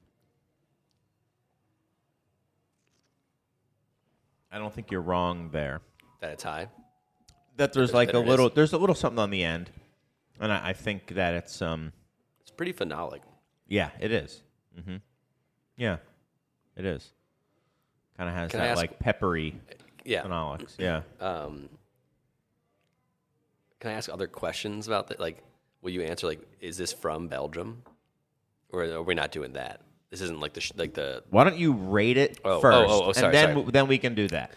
I don't think you're wrong there.
That it's high.
that there's
There's
like
bitterness.
there's a little something on the end, and I think that it's
It's pretty phenolic.
yeah, it is. Mm-hmm. Yeah, it is. Kind of has
Can I
that
ask-
like peppery
Yeah.
phenolics. Yeah.
Can I ask other questions about that? Like, will you answer like, is this from Belgium, or are we not doing that? This isn't like the.
Why don't you rate it
Oh,
first,
sorry,
and
sorry.
then we can do that.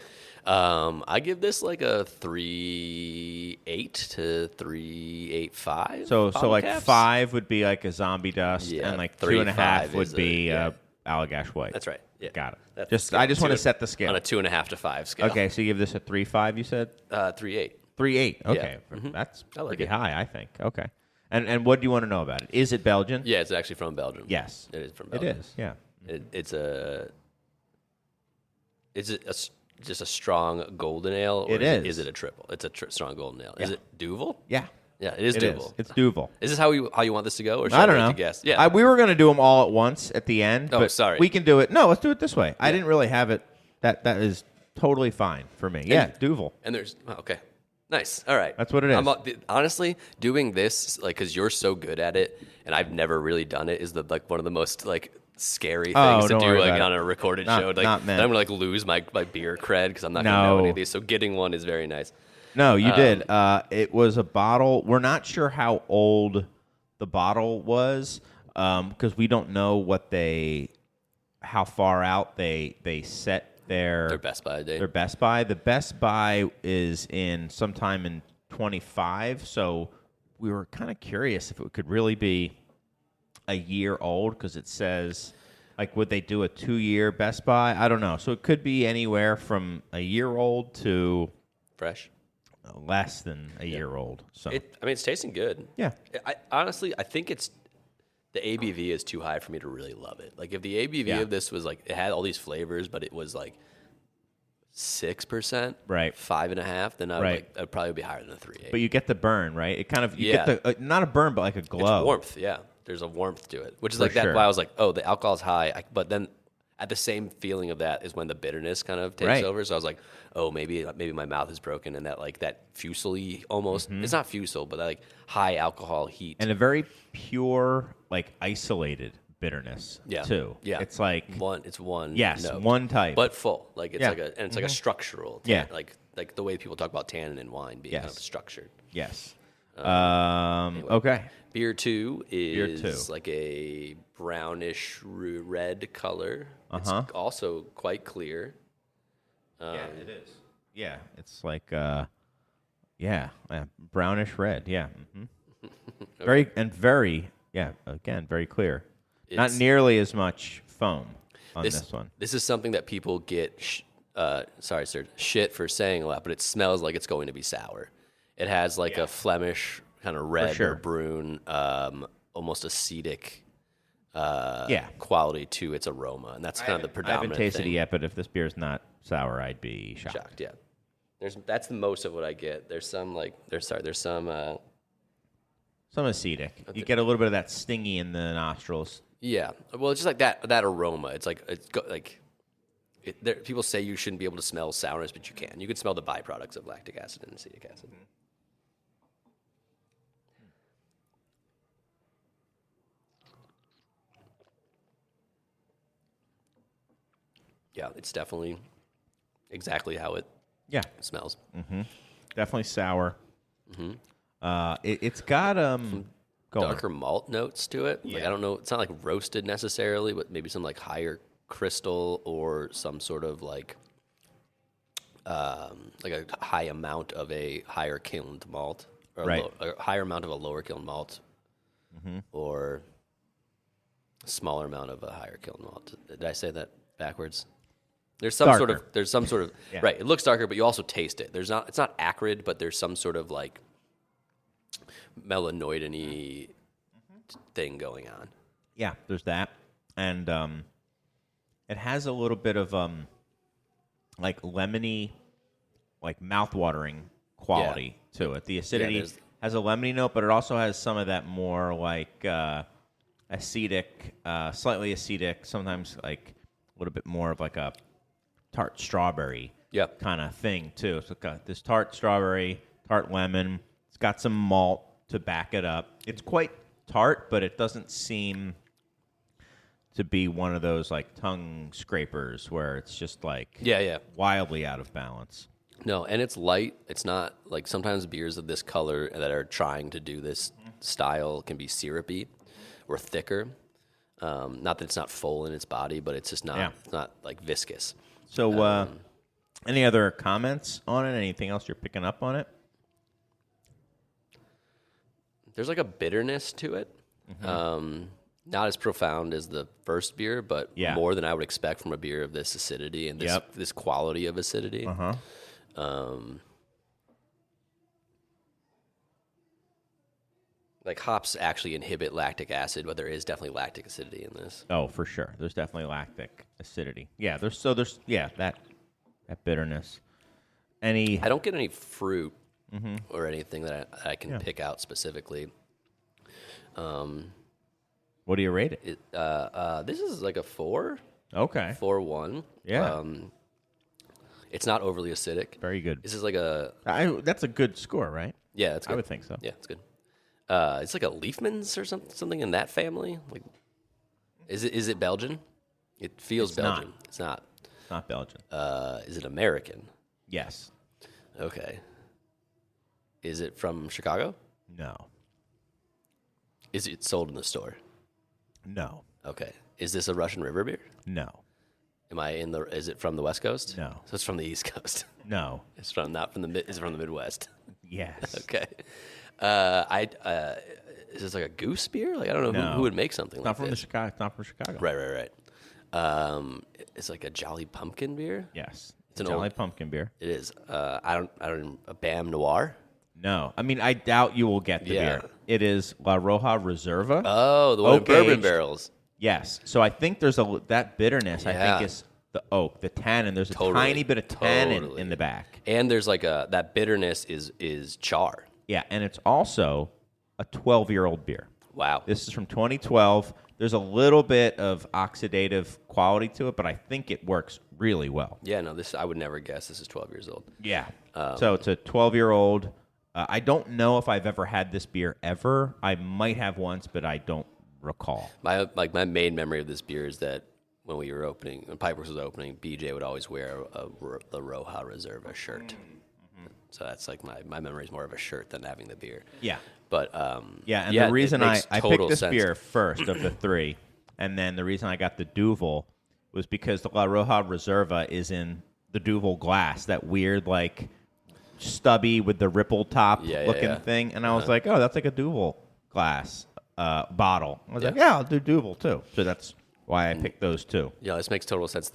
I give this like a 3.8 to 3.85.
So
bottle
like
caps.
5 would be like a zombie dust,
Yeah,
and like
3.5
2.5 would
is
be
yeah.
Allagash white.
That's right. Yeah.
Got it.
That's
Just
the scale.
I just want to
Two-
set the scale
on a 2.5 to 5 scale.
Okay, so you give this a 3.5. You said
3.8.
3.8. Okay, that's
I like
pretty
it.
high, I think. Okay, and what do you want to know about it? Is it Belgian?
Yeah, it's actually from Belgium.
Yes,
it is from
it
Belgium.
is. Yeah.
It's just a strong golden ale? Or
It
is.
is.
Is it a triple? It's a strong golden ale. Is
Yeah.
it Duvel?
Yeah.
Yeah, it is
It
Duvel.
is. It's Duvel.
Is this how you want this to go, or should
I don't
wait
know.
to guess? Yeah.
We were going to do them all at once at the end.
Oh,
but
sorry.
We can do it. No, let's do it this way. I didn't really have it. That is totally fine for me. Yeah, Duvel.
And there's okay, nice. All right,
That's what it is.
Honestly, doing this because you're so good at it, and I've never really done it, is one of the most scary things to
don't
do
worry
like
about
on
it.
a recorded
Not-
show.
not
That
meant.
I'm gonna lose my beer cred because I'm not gonna
No.
know any of these. So getting one is very nice.
No, you did. It was a bottle. We're not sure how old the bottle was because we don't know how far out they set
Their Best Buy date.
Their Best Buy. The Best Buy is in sometime in 25. So we were kind of curious if it could really be a year old because it says, like, would they do a 2-year Best Buy? I don't know. So it could be anywhere from a year old to
Fresh.
less than a year old. So
It's tasting good.
yeah,
Honestly, I think the ABV is too high for me to really love it. Like if the ABV of this was like it had all these flavors, but it was like 6%,
Right.
5.5, then I'd probably be higher than a 3.8.
but you get the burn, right? It kind of you
Yeah.
get the not a burn, but like a glow.
It's warmth, yeah. There's a warmth to it, which is
For
like that.
sure.
Why I was like, oh, the alcohol's high, but then at the same feeling of that is when the bitterness kind of takes
Right.
over. So I was like, oh, maybe my mouth is broken, and that fusel-y almost. It's not fusel, but that like high alcohol heat.
And a very pure, like isolated bitterness.
Yeah.
Too.
Yeah.
It's like
It's one.
yes,
note,
one type.
but full. Like it's
Yeah.
it's like a structural.
Yeah.
Like the way people talk about tannin in wine being kind
Yes.
of structured.
yes. Okay.
Beer 2 is
Beer 2.
like a brownish red color.
Uh-huh.
It's also quite clear.
Yeah, it is. Yeah, it's like brownish red. Yeah. Very again, very clear. Not
It's-
nearly as much foam on this one.
This is something that people get, sorry, sir, shit for saying a lot, but it smells like it's going to be sour. It has like a Flemish kind of red
sure.
or brune, almost acetic
Yeah.
quality to its aroma, and that's kind of the
I
predominant
haven't tasted
thing.
it yet, but if this beer is not sour, I'd be shocked.
Shocked, yeah. That's the most of what I get. There's some
Some acetic. You get a little bit of that stingy in the nostrils.
yeah. Well, it's just like that aroma. It's like people say you shouldn't be able to smell sourness, but you can. You can smell the byproducts of lactic acid and acetic acid. Yeah, it's definitely exactly how it
Yeah,
smells.
definitely sour. It's got go on.
Darker malt notes to it. Like, I don't know. It's not like roasted necessarily, but maybe some like higher crystal or some sort of like a high amount of a higher kilned malt, or
Right.
a higher amount of a lower kilned malt, or a smaller amount of a higher kilned malt. Did I say that backwards? There's some sort of
Darker. Yeah.
right. It looks darker, but you also taste it. It's not acrid, but there's some sort of like melanoid-y thing going on.
Yeah, there's that, and it has a little bit of like lemony, like mouth-watering quality to it. The acidity
there's-
has a lemony note, but it also has some of that more like acetic, slightly acetic. Sometimes like a little bit more of like a tart strawberry
Yeah.
kind of thing too. So it's got this tart strawberry, tart lemon. It's got some malt to back it up. It's quite tart, but it doesn't seem to be one of those like tongue scrapers where it's just like wildly out of balance.
No, and it's light. It's not like sometimes beers of this color that are trying to do this style can be syrupy or thicker. Not that it's not full in its body, but it's just not. It's not like viscous.
So, any other comments on it? Anything else you're picking up on it?
There's like a bitterness to it. Not as profound as the first beer, but more than I would expect from a beer of this acidity and this quality of acidity. Like hops actually inhibit lactic acid, but there is definitely lactic acidity in this.
Oh, for sure. There's definitely lactic acidity. Yeah, there's that bitterness.
I don't get any fruit or anything that I can pick out specifically.
What do you rate it?
This is like a 4.
Okay.
4.1.
Yeah.
It's not overly acidic.
Very good.
This is like a...
that's a good score, right?
Yeah, that's good.
I would think so.
Yeah, it's good. It's like a Leafman's or something in that family. Like, is it Belgian? It feels Belgian. It's not.
It's not Belgian.
Is it American?
Yes.
Okay. Is it from Chicago?
No.
Is it sold in the store?
No.
Okay. Is this a Russian River beer?
No.
Is it from the West Coast?
No.
So it's from the East Coast.
No.
Is it from the Midwest?
Yes.
Okay. Is this like a goose beer? Like I don't know who would make something like this.
It's not from Chicago.
Right. It's like a Jolly Pumpkin beer.
Yes.
It's an
Jolly Pumpkin beer.
It is. A Bam Noir.
No. I mean, I doubt you will get the beer. It is La Roja Reserva.
Oh, the one in bourbon barrels.
Yes. So I think there's that bitterness. I think is the oak, the tannin. There's a tiny bit of tannin in the back,
and there's like that bitterness is char.
Yeah, and it's also a 12-year-old beer.
Wow.
This is from 2012. There's a little bit of oxidative quality to it, but I think it works really well.
Yeah, no, I would never guess this is 12 years old.
Yeah. So it's a 12-year-old. I don't know if I've ever had this beer ever. I might have once, but I don't recall.
My main memory of this beer is that when Pipeworks was opening, BJ would always wear the Roja Reserva shirt. So that's like my memory is more of a shirt than having the beer.
Yeah.
But
the reason I picked this beer first of the three, and then the reason I got the Duvel was because the La Roja Reserva is in the Duvel glass, that weird like stubby with the ripple top looking thing, and I was like, oh, that's like a Duvel glass bottle. I was like, yeah, I'll do Duvel too. So that's why I picked those two.
Yeah, this makes total sense.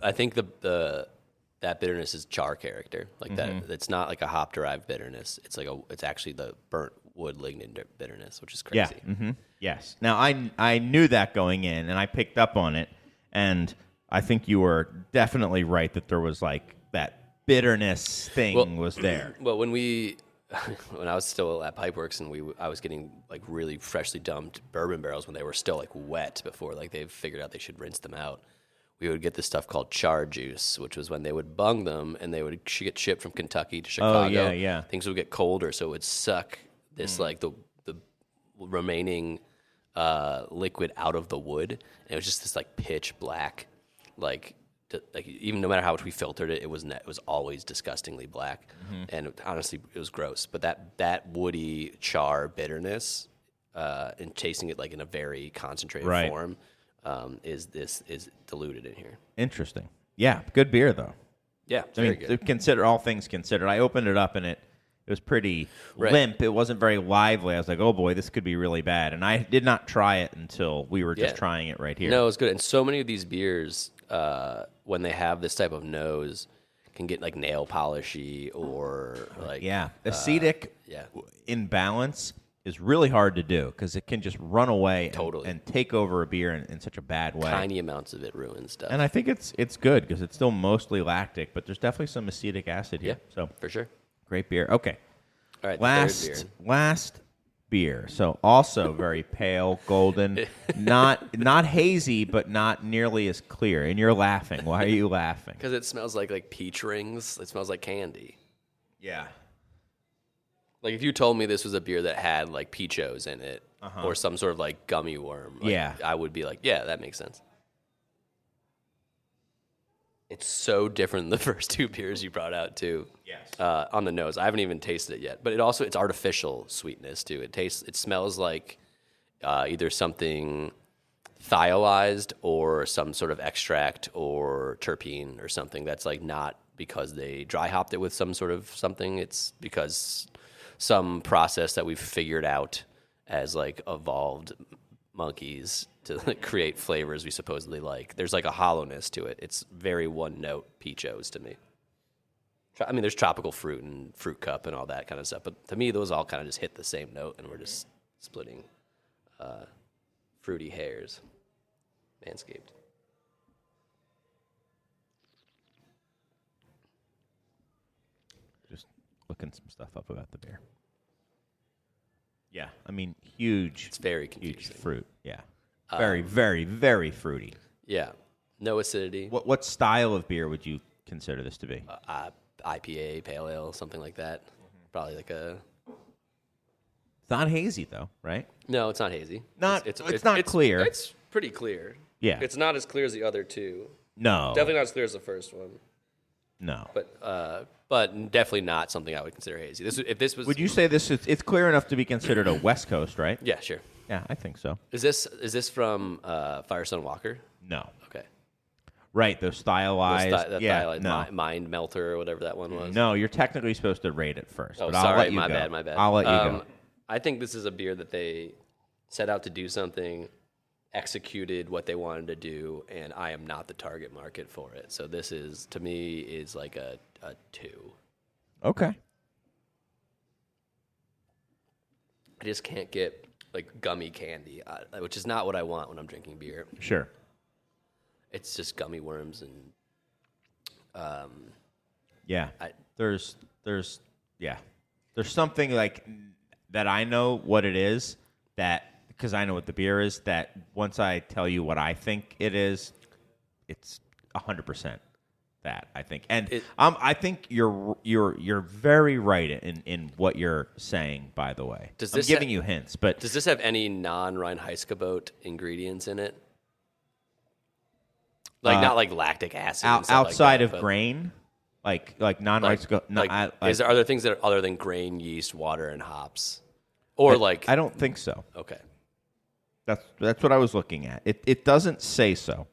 I think that bitterness is char character, like that. It's not like a hop derived bitterness. It's actually the burnt wood lignin bitterness, which is crazy.
Yeah. Yes. Now I knew that going in, and I picked up on it, and I think you were definitely right that there was like that bitterness thing was there.
Well, when I was still at Pipeworks and I was getting like really freshly dumped bourbon barrels when they were still like wet before like they figured out they should rinse them out. We would get this stuff called char juice, which was when they would bung them and they would get shipped from Kentucky to Chicago.
Oh, yeah.
Things would get colder, so it would suck this like the remaining liquid out of the wood, and it was just this like pitch black, like even no matter how much we filtered it, it was always disgustingly black, and honestly, it was gross. But that woody char bitterness, and tasting it like in a very concentrated form, is diluted in here.
Interesting. Yeah, good beer though.
Yeah,
I mean,
good.
Consider all things considered. I opened it up and it was pretty limp. It wasn't very lively. I was like, oh boy, this could be really bad. And I did not try it until we were just trying it right here.
No, it was good. And so many of these beers, when they have this type of nose, can get like nail polishy or like
acetic in balance is really hard to do because it can just run away and take over a beer in such a bad way.
Tiny amounts of it ruin stuff.
And I think it's good because it's still mostly lactic, but there's definitely some acetic acid here.
Yeah,
so
for sure.
Great beer. Okay.
All right,
last beer. So also very pale, golden, not hazy, but not nearly as clear. And you're laughing. Why are you laughing?
Because it smells like peach rings. It smells like candy.
Yeah.
Like if you told me this was a beer that had like Peachos in it or some sort of like gummy worm, like,
Yeah.
I would be like, yeah, that makes sense. It's so different than the first two beers you brought out too.
Yes.
On the nose, I haven't even tasted it yet, but it's artificial sweetness too. It smells like either something thiolized or some sort of extract or terpene or something that's like not because they dry hopped it with some sort of something. It's because some process that we've figured out as like evolved monkeys to like, create flavors we supposedly like. There's like a hollowness to it. It's very one note Peachos to me. I mean, there's tropical fruit and fruit cup and all that kind of stuff, but to me, those all kind of just hit the same note, and we're just splitting fruity hairs. Manscaped.
Just looking some stuff up about the beer. Yeah, I mean, huge.
It's very
huge
confusing.
fruit. Yeah, very, very, very fruity.
Yeah, no acidity.
What style of beer would you consider this to be?
IPA, pale ale, something like that. Probably like a.
It's not hazy though, right?
No, it's not hazy.
It's not clear.
It's pretty clear.
Yeah.
It's not as clear as the other two.
No,
Definitely not as clear as the first one.
no.
But definitely not something I would consider hazy. If this was.
Would you say this is? It's clear enough to be considered a West Coast, right?
Yeah, sure.
Yeah, I think so.
Is this from Firestone Walker?
No.
Okay.
Right, those stylized.
Stylized
no.
Mind Melter or whatever that one was.
No, you're technically supposed to rate it first.
Oh,
but I'll
sorry,
let you
my
go.
bad, my bad.
I'll let you go.
I think this is a beer that they set out to do something, executed what they wanted to do, and I am not the target market for it. So this is, to me, is like a 2.
Okay.
I just can't get like gummy candy, which is not what I want when I'm drinking beer.
Sure.
It's just gummy worms and
Yeah. There's something like that I know what it is that because I know what the beer is that once I tell you what I think it is, it's 100% that I think. And I think you're very right in what you're saying, by the way. I'm giving you hints, but
does this have any non-Reinheitsgebot ingredients in it? Like not like lactic acid and stuff
outside
like that,
of grain, like non-rice.
Are there things that are other than grain, yeast, water, and hops, or
I don't think so.
Okay,
that's what I was looking at. It doesn't say so.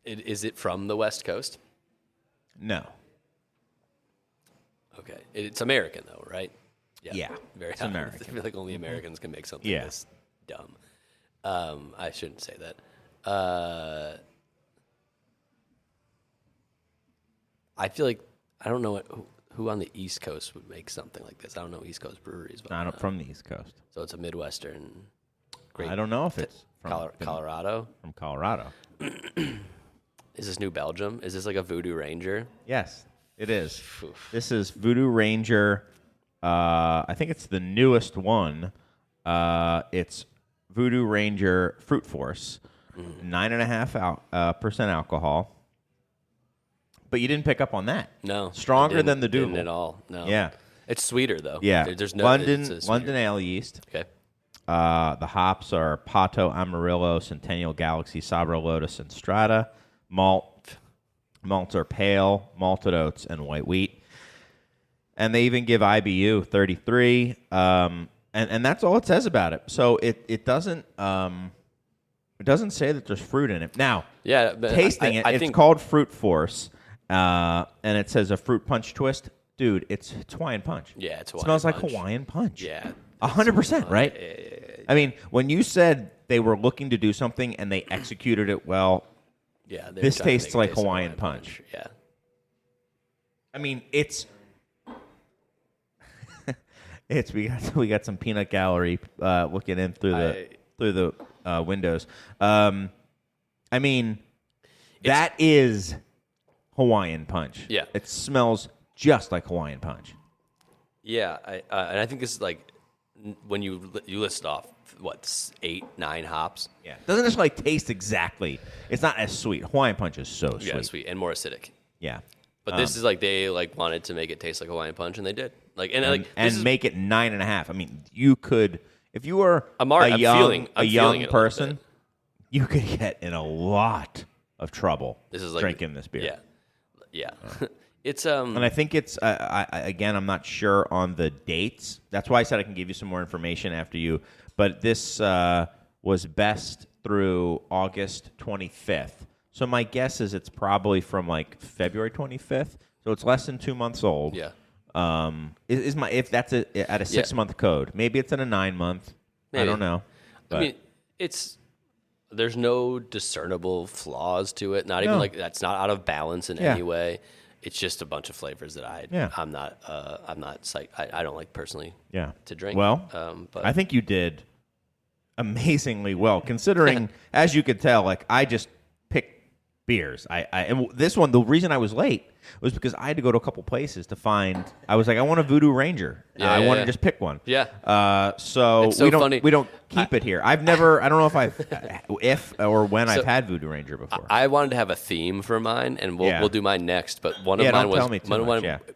Is it from the West Coast?
No.
Okay, it's American though, right?
Yeah,
very
it's American.
I feel like only Americans can make something this dumb. I shouldn't say that. I feel like I don't know who on the East Coast would make something like this. I don't know East Coast breweries, but
Not from the East Coast.
so it's a Midwestern.
I don't know if it's from
Colorado.
From Colorado.
Is this New Belgium? Is this like a Voodoo Ranger?
Yes, it is. This is Voodoo Ranger. I think it's the newest one. It's Voodoo Ranger Fruit Force, 9.5% alcohol. But you didn't pick up on that.
No,
Stronger than the
didn't
Dougal.
at all. No.
Yeah.
It's sweeter though.
Yeah.
There's no
London ale yeast.
Okay.
The hops are Pato, Amarillo, Centennial, Galaxy, Sabro, Lotus, and Strata. Malts are pale, malted oats, and white wheat. And they even give IBU 33. And that's all it says about it. So it doesn't say that there's fruit in it. Now,
Yeah, but
tasting
I
it's
think
called Fruit Force, and it says a fruit punch twist. Dude, it's Hawaiian punch.
Yeah, it's
It smells
Hawaiian
like
punch.
Hawaiian punch.
Yeah.
100%, right?
Yeah.
I mean, when you said they were looking to do something and they executed it well,
Yeah,
this
trying to
tastes
make it
like
taste like
Hawaiian punch.
Yeah.
I mean, it's we got some peanut gallery looking in through the windows. I mean, that is Hawaiian punch.
Yeah.
It smells just like Hawaiian punch.
Yeah, and I think this is like when you list off what 8, 9 hops.
Yeah. Doesn't just like taste exactly. It's not as sweet. Hawaiian Punch is so sweet.
Yeah, sweet and more acidic.
Yeah.
But this is like they like wanted to make it taste like Hawaiian Punch, and they did. Like and
make it 9.5. I mean, you could if you were
I'm
young
feeling it
person, you could get in a lot of trouble.
This is like
drinking this beer.
Yeah. It's
And I think it's again, I'm not sure on the dates. That's why I said I can give you some more information after you. But this was best through August 25th. So my guess is it's probably from like February 25th. So it's less than 2 months old.
Yeah.
If that's at a 6-month code, maybe it's in a 9-month. I don't know. But.
I mean, there's no discernible flaws to it. Not even like that's not out of balance in any way. It's just a bunch of flavors that I'm not I don't like personally to drink.
Well,
but
I think you did amazingly well considering, as you could tell, like I just picked beers. And this one, the reason I was late was because I had to go to a couple places to find. I was like, I want a Voodoo Ranger. I want to just pick one.
Yeah.
So
it's so
we don't
funny.
we don't keep it here. I've never. I don't know if I've had Voodoo Ranger before.
I wanted to have a theme for mine, and we'll do mine next. But one of mine was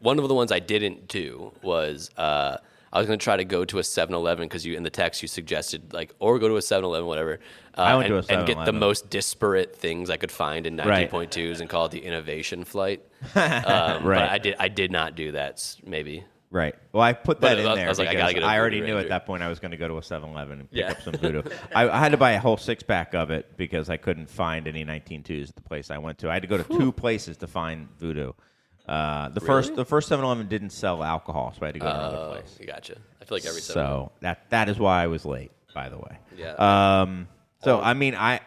one of the ones I didn't do was. I was going to try to go to a 7-Eleven because in the text you suggested or go to a 7-Eleven, whatever.
I went to a 7-Eleven.
And get the most disparate things I could find in 19.2s and call it the innovation flight. But I did not do that. Maybe.
Right. Well, I put that in there.
I was like, I gotta get a
I already
Voodoo
knew
Ranger.
at that point I was going to go to a 7-Eleven and pick up some Voodoo. I had to buy a whole 6-pack of it because I couldn't find any 19.2s at the place I went to. I had to go to 2 places to find Voodoo. The first 7-Eleven didn't sell alcohol, so I had to go to another place.
Gotcha. I feel like every 7-Eleven.
So that is why I was late, by the way.
Yeah.
So I mean, I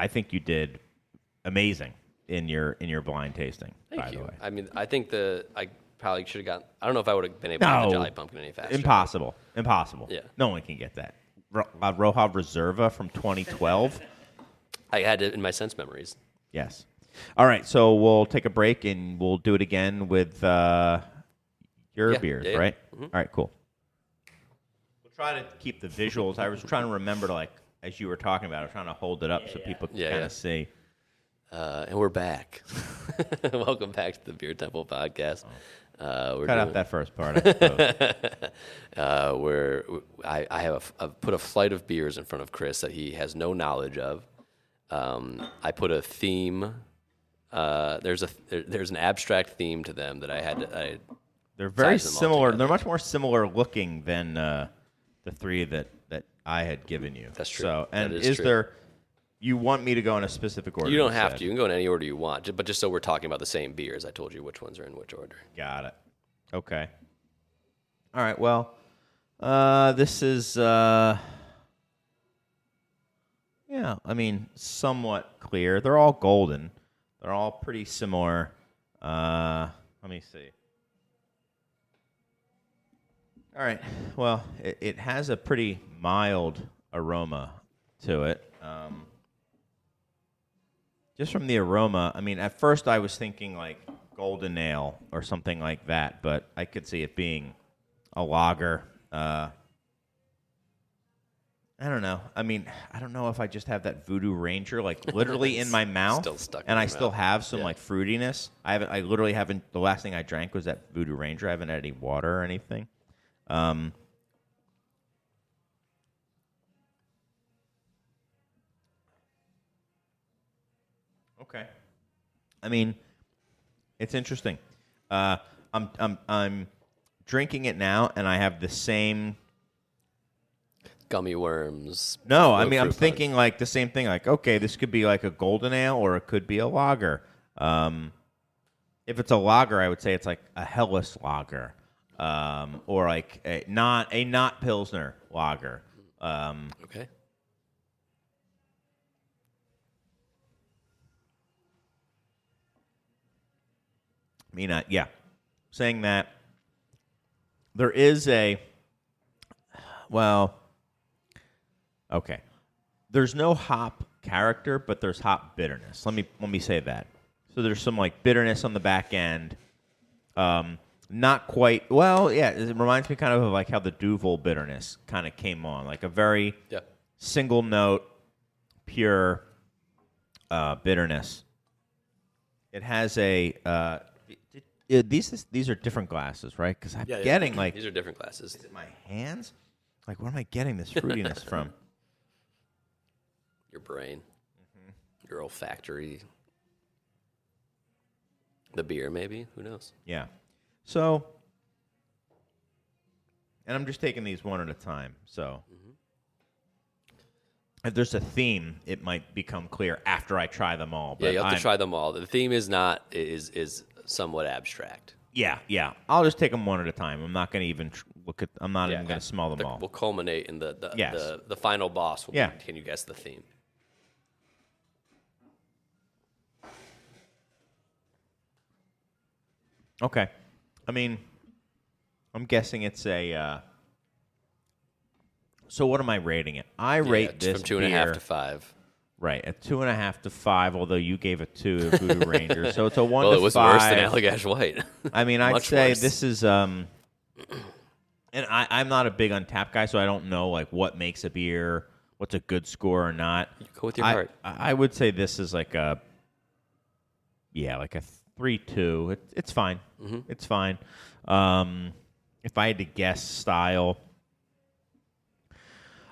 think you did amazing in your blind tasting.
Thank
by
you.
the way,
I mean, I think I probably should have gotten. I don't know if I would have been able to get the Jolly Pumpkin any faster.
Impossible.
Yeah.
No one can get that. Roja Reserva from 2012.
I had it in my sense memories.
Yes. All right, so we'll take a break and we'll do it again with your beers, right?
Mm-hmm.
All right, cool. We'll try to keep the visuals. I was trying to remember to as you were talking about, I was trying to hold it up so people can kind of see.
And we're back. Welcome back to the Beer Temple podcast.
Cut out that first part, I suppose.
I've put a flight of beers in front of Chris that he has no knowledge of. I put a theme. There's an abstract theme to them that I had to.
They're very similar. They're much more similar looking than the 3 that I had given you.
That's true.
So, and
is true.
there? You want me to go in a specific order?
You don't have to. You can go in any order you want. But just so we're talking about the same beers, I told you which ones are in which order.
Got it. Okay. All right. Well, this is. Yeah, I mean, somewhat clear. They're all golden. They're all pretty similar. Let me see. All right. Well, it has a pretty mild aroma to it. Just from the aroma, I mean, at first I was thinking like golden ale or something like that, but I could see it being a lager. I don't know. I mean, I don't know if I just have that Voodoo Ranger like literally in my mouth,
still stuck
and
in
I
your
still
mouth.
have some like fruitiness. I literally haven't. The last thing I drank was that Voodoo Ranger. I haven't had any water or anything. Okay. I mean, it's interesting. I'm drinking it now, and I have the same.
Gummy worms.
No, I mean, I'm
fruit
thinking like the same thing. Like, okay, this could be like a golden ale, or it could be a lager. If it's a lager, I would say it's like a Helles lager, or like a not Pilsner lager.
Okay.
I mean, yeah. Saying that, there is okay. There's no hop character, but there's hop bitterness. Let me say that. So there's some like bitterness on the back end. Not quite. Well, yeah, it reminds me kind of like how the Duvel bitterness kind of came on, like a very single note, pure bitterness. It has a. These are different glasses, right? Because I'm getting like
these are different glasses.
Is it my hands? Like, where am I getting this fruitiness from?
Your brain, your olfactory, the beer, maybe. Who knows?
Yeah. So, and I'm just taking these one at a time. So, if there's a theme, it might become clear after I try them all. But
you have to try them all. The theme is somewhat abstract.
Yeah. I'll just take them one at a time. I'm not going to even look at. I'm not even going to smell them all.
We'll culminate in the
Yes.
the final boss. Will be, can you guess the theme?
Okay. I mean, I'm guessing it's a. So what am I rating it? I rate this
from 2.5 to 5.
Right, a 2.5 to 5. Although you gave a 2 to Voodoo Ranger, so it's a 1
well,
to 5.
it was worse than Allagash White.
I mean, I'd say
worse.
This is. And I'm not a big Untapped guy, so I don't know like what makes a beer, what's a good score or not.
You go with your heart.
I would say this is like a. Yeah, like a 3-2. It's fine. It's fine. If I had to guess style,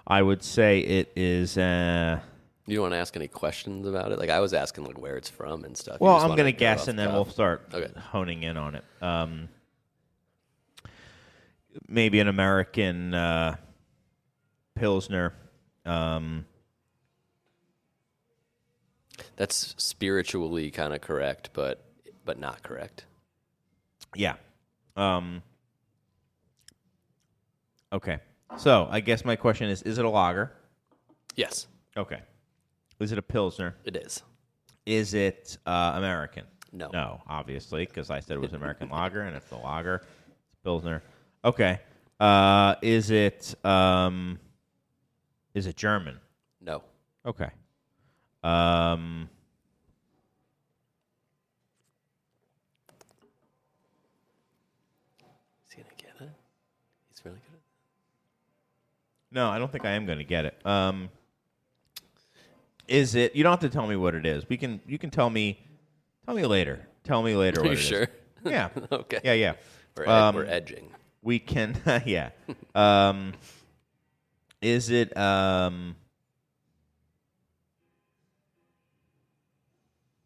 I would say it is.
You don't want to ask any questions about it? Like I was asking like where it's from and stuff.
Well, I'm going to guess, and then we'll start honing in on it. Maybe an American Pilsner.
That's spiritually kind of correct, but not correct.
Yeah. Okay. So I guess my question is it a lager?
Yes.
Okay. Is it a Pilsner?
It is.
Is it American?
No.
No, obviously, because I said it was American lager, and it's a lager. It's Pilsner. Okay. Is it German?
No.
Okay.
Is he gonna get it? He's really good.
No, I don't think I am going to get it. Is it? You don't have to tell me what it is. You can tell me. Tell me later. Tell me later.
Are
what
you
it is.
sure?
Yeah.
Okay.
Yeah.
We're edging.
We can. Yeah. Is it?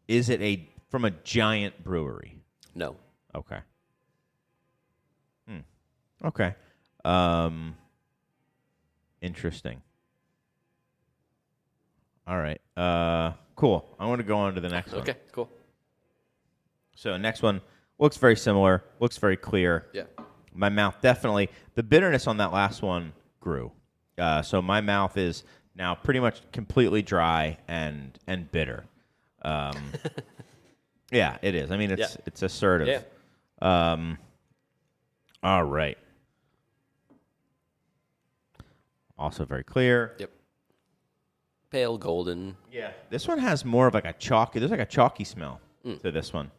Is it from a giant brewery?
No.
Okay. Okay. Interesting. All right. Cool. I want to go on to the next one.
Okay. Cool.
So next one looks very similar. Looks very clear.
Yeah.
My mouth definitely. The bitterness on that last one grew. So my mouth is now pretty much completely dry and bitter. Yeah, it is. I mean, it's assertive.
Yeah.
All right. Also very clear.
Yep. Pale golden.
Yeah. This one has more of like a chalky. There's like a chalky smell to this one.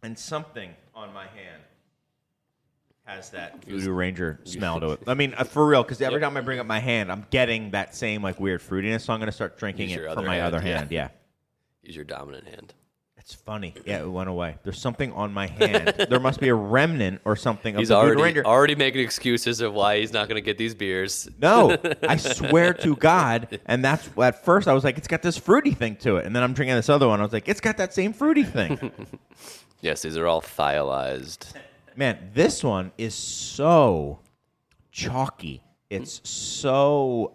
And something on my hand has that Voodoo Ranger smell to it. I mean, for real, because every time I bring up my hand, I'm getting that same like weird fruitiness. So I'm going to start drinking it from my other hand. Yeah.
Use your dominant hand.
It's funny. Yeah, it went away. There's something on my hand. There must be a remnant or something of
He's
the Voodoo Ranger.
already making excuses of why he's not going to get these beers.
No, I swear to God. And that's at first I was like, it's got this fruity thing to it. And then I'm drinking this other one. I was like, it's got that same fruity thing.
Yes, these are all thiolized.
Man, this one is so chalky. It's so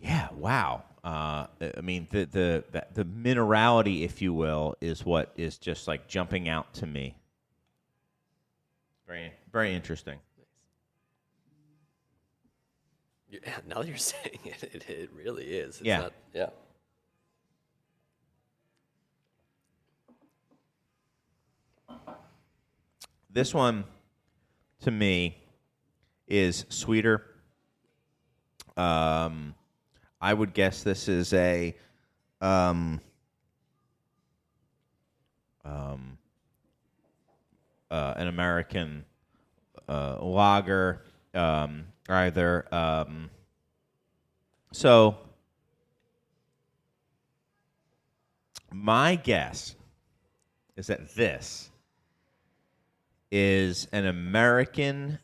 yeah, wow. I mean, the minerality, if you will, is what is just like jumping out to me. Very, very interesting.
Yeah, now that you're saying it, it really is. It's
Yeah.
Not, yeah.
This one, to me, is sweeter. I I would guess this is a an American lager, either. So my guess is that this is an American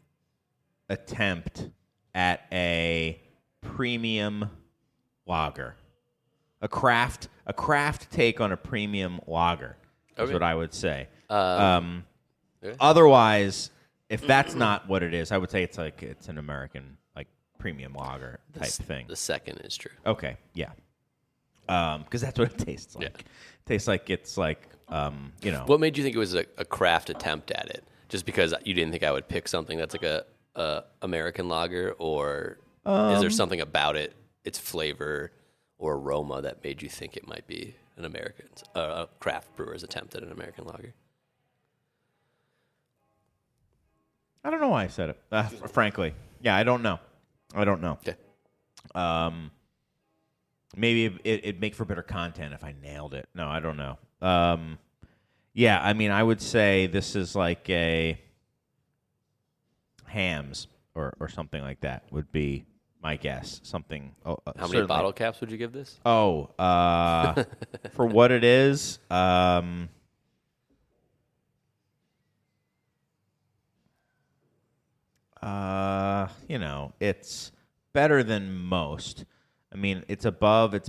attempt at a premium lager, a craft take on a premium lager. Is
Okay.
what I would say.
Okay.
Otherwise, if that's not what it is, I would say it's an American like premium lager type thing.
The second is true.
Okay, yeah. Because that's what it tastes like.
Yeah.
It tastes like it's like
What made you think it was a craft attempt at it? Just because you didn't think I would pick something that's like a American lager, or is there something about it, its flavor or aroma, that made you think it might be an a craft brewer's attempt at an American lager?
I don't know why I said it. Frankly, yeah, I don't know.
Okay.
Maybe it'd make for better content if I nailed it. No, I don't know. Yeah, I mean, I would say this is like a Hams or something like that would be my guess. Something.
How many
certainly.
bottle caps would you give this?
Oh, for what it is, it's better than most. I mean, it's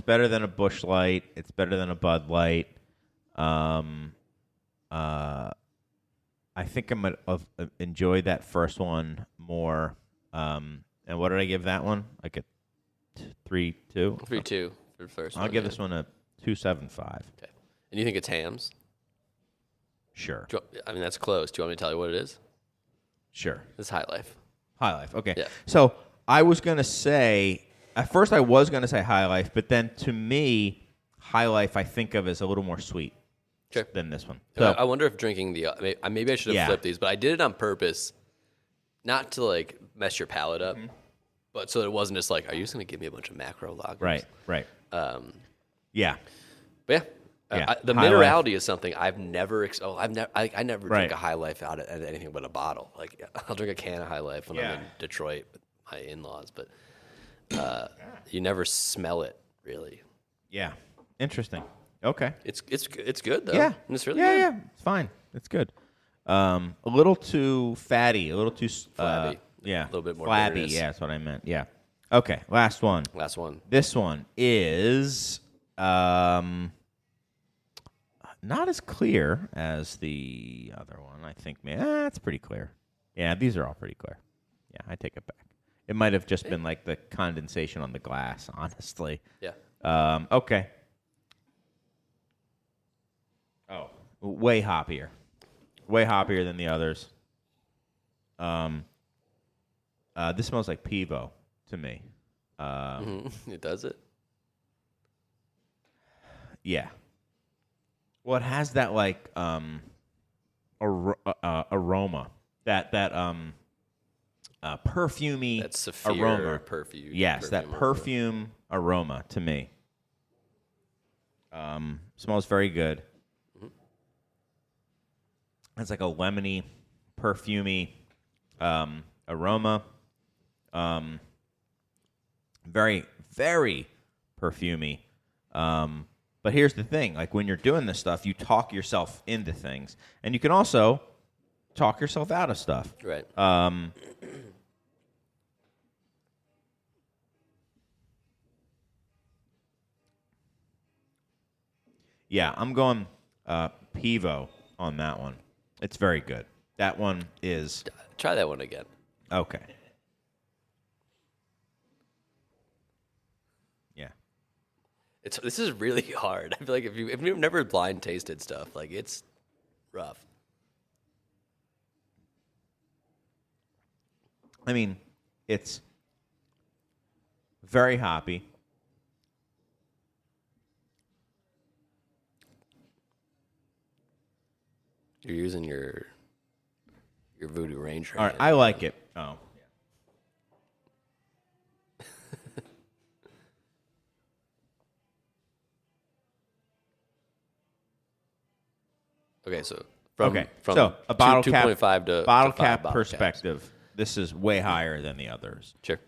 better than a Busch Light. It's better than a Bud Light. I think I'm going to enjoy that first one more. And what did I give that one? Like a 3.2?
3.2 for the first one.
I'll give this one a 2.75.
Okay. And you think it's Hams?
Sure.
I mean, that's close. Do you want me to tell you what it is?
Sure.
It's High Life.
High Life. Okay.
Yeah.
So I was going to say, at first I was going to say High Life, but then to me, High Life I think of as a little more sweet than this one. So
I wonder if drinking maybe I should have flipped these, but I did it on purpose, not to like mess your palate up, but so that it wasn't just like, are you just going to give me a bunch of macro lagers?
Right. Yeah.
But yeah. The
High
minerality
Life.
is something I've never. I never
Right.
drink a High Life out at anything but a bottle. Like I'll drink a can of High Life when I'm in Detroit with my in-laws, but you never smell it really.
Yeah. Interesting. Okay.
It's good though.
Yeah.
And it's really good.
Yeah. It's fine. It's good. A little too fatty. A little too
Flabby.
Yeah.
A little bit more
flabby.
bitterness.
Yeah, that's what I meant. Yeah. Okay. Last one.
Last one.
This one is not as clear as the other one. I think it's pretty clear. Yeah, these are all pretty clear. Yeah, I take it back. It might have just been like the condensation on the glass, honestly.
Yeah.
Okay. Oh, way hoppier. Way hoppier than the others. This smells like Pivo to me.
It does it.
Yeah. Well, it has that like aroma, that perfumey
That Saphir
aroma.
perfume.
Yes, that perfume aroma to me. Smells very good. It's like a lemony, perfumey aroma. Very, very perfumey. But here's the thing. Like when you're doing this stuff, you talk yourself into things. And you can also talk yourself out of stuff.
Right.
Yeah, I'm going Pivo on that one. It's very good. That one is
Try that one again.
okay. Yeah.
This is really hard. I feel like if you've never blind tasted stuff, like it's rough.
I mean, it's very hoppy.
You're using your Voodoo Ranger.
All right, I like it. Oh.
Okay, so from
a bottle cap
2.5 to
bottle
to
cap
5
perspective, this is way higher than the others.
Sure.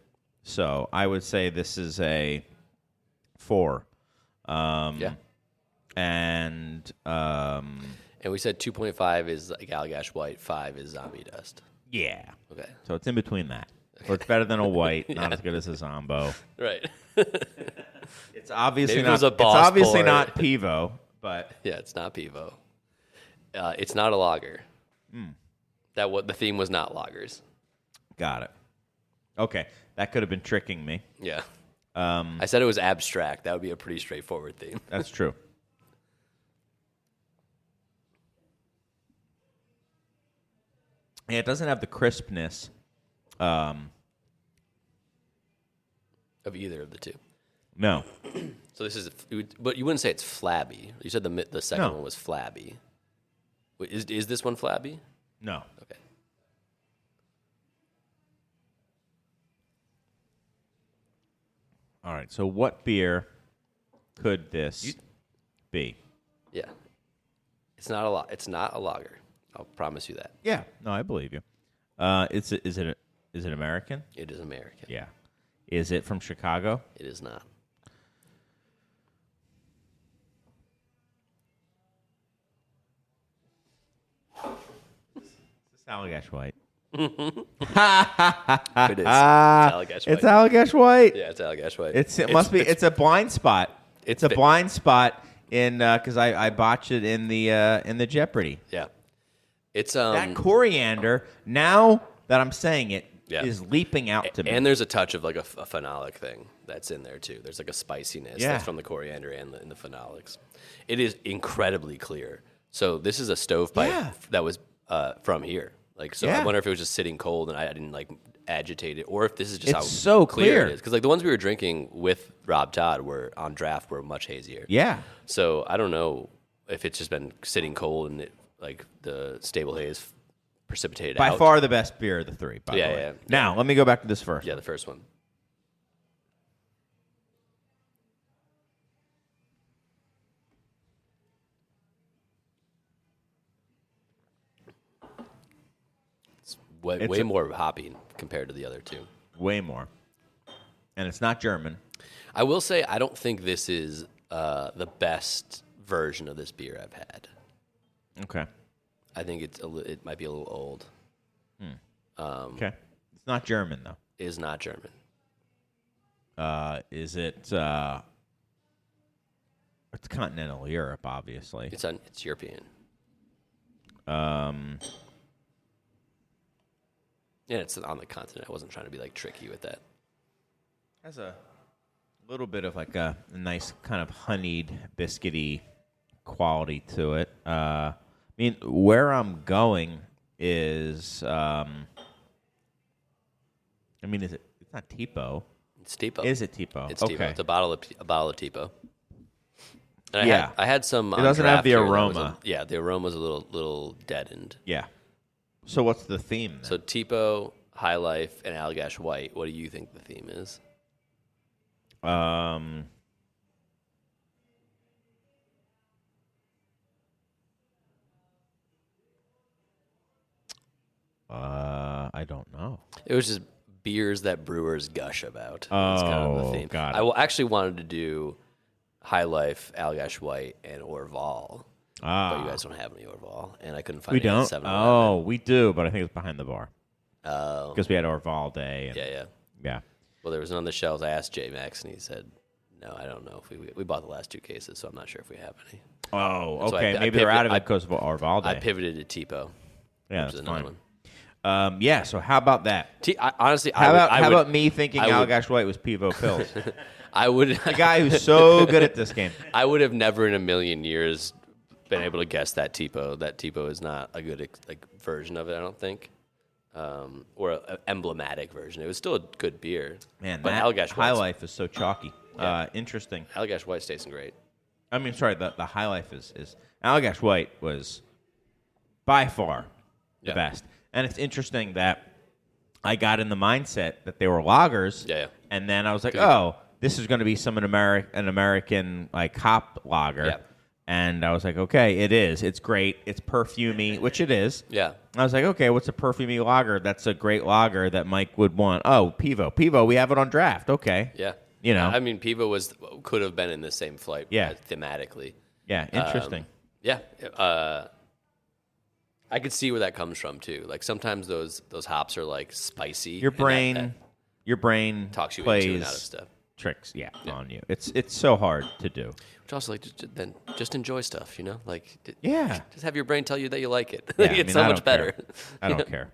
So I would say this is a 4.
Yeah.
And
And we said 2.5 is like Allagash White, 5 is Zombie Dust.
yeah.
Okay.
So it's in between that. So it's better than a white, not as good as a Zombo.
Right.
It's obviously
Maybe it
not.
was a
It's
boss
obviously
pour.
not Pivo, but
Yeah, it's not Pivo. It's not a lager. The theme was not lagers.
got it. Okay, that could have been tricking me.
Yeah. I said it was abstract. That would be a pretty straightforward theme.
That's true. Yeah, it doesn't have the crispness.
Of either of the two.
No.
So this is, but you wouldn't say it's flabby. You said the second
No.
one was flabby. Wait, is this one flabby?
No.
Okay.
All right. So what beer could this be?
Yeah. It's not a lot. It's not a lager. I'll promise you that.
Yeah. No, I believe you. Is it American?
It is American.
Yeah. Is it from Chicago?
It is not.
It's Allagash White.
It is. It's Allagash White.
It's Allagash White.
Yeah, it's Allagash White.
It must be. It's a blind spot. It's a blind spot in because I botched it in the Jeopardy.
Yeah. It's
That coriander. Now that I'm saying it,
Yeah.
is leaping out to me.
and there's a touch of like a phenolic thing that's in there too. There's like a spiciness
Yeah.
that's from the coriander and the phenolics. It is incredibly clear. So this is a stovepipe
Yeah.
that was from here. Like, so
Yeah.
I wonder if it was just sitting cold and I didn't like agitate it, or if this is just
It's
how
so clear.
it is. Because like the ones we were drinking with Rob Todd were on draft were much hazier.
Yeah.
So I don't know if it's just been sitting cold and it, like the stable haze precipitated
By
out.
far the best beer of the three. By
Yeah,
the way.
yeah.
Now let me go back to this first.
Yeah, the first one. It's way more hoppy compared to the other two.
Way more. And it's not German.
I will say I don't think this is the best version of this beer I've had.
Okay.
I think it might be a little old.
Okay. It's not German though.
It is not German.
Is it? It's continental Europe, obviously.
It's European. Yeah, it's on the continent. I wasn't trying to be like tricky with that.
Has a little bit of like a nice kind of honeyed, biscuity quality to it. I mean, where I'm going is, I mean, is it? It's not Tipo.
It's Tipo.
Is it Tipo?
It's
okay.
Tipo. It's a bottle of Tipo. And
Yeah.
I had some.
It
on
doesn't have
draft
the
here that was
aroma.
yeah, the aroma was a little deadened.
Yeah. So what's the theme then?
So Tipo, High Life, and Allagash White. What do you think the theme is?
I don't know.
It was just beers that brewers gush about. That's kind of the theme.
got it.
I actually wanted to do High Life, Allagash White, and Orval. But you guys don't have any Orval, and I couldn't find
We
any at
don't?
7-Eleven.
Oh, we do, but I think it's behind the bar.
Oh.
Because we had Orval Day. And,
Yeah.
yeah.
Well, there was none on the shelves. I asked J Max, and he said, "No, I don't know if we bought the last 2 cases, so I'm not sure if we have any."
Oh,
That's why
okay.
I
Maybe they're out of it
pivoted-
because of Orval Day.
I pivoted to Tipo.
Yeah,
which
that's
is another
fine.
one.
Yeah, so how about that?
Honestly,
How
I would,
about me thinking
I would-
Allagash White was Pivo Pills?
I would.
The guy who's so good at this game.
I would have never in a million years been able to guess that Tipo. That Tipo is not a good version of it. I don't think, or an emblematic version. It was still a good beer.
Man,
but
that
Allagash
High
White's-
Life is so chalky.
Yeah.
Interesting.
Allagash White's tasting great.
I mean, sorry, the High Life is Allagash White was by far the
Yeah.
best. And it's interesting that I got in the mindset that they were lagers.
Yeah.
And then I was like, oh, this is going to be an American like hop lager.
Yeah.
And I was like, okay, it is. It's great. It's perfumey, which it is.
Yeah.
I was like, okay, what's a perfumey lager? That's a great lager that Mike would want. Oh, Pivo. Pivo, we have it on draft. Okay.
Yeah.
You know.
I mean, Pivo could have been in the same flight.
Yeah.
Thematically.
Yeah, interesting.
Yeah. I could see where that comes from too. Like sometimes those hops are like spicy.
Your brain
talks you
plays
into and out of stuff.
tricks, on you. It's so hard to do.
Which also like just enjoy stuff, you know? Like
Yeah.
just have your brain tell you that you like it.
Yeah,
It's
I mean,
so
I
much
don't
better.
care. I don't care.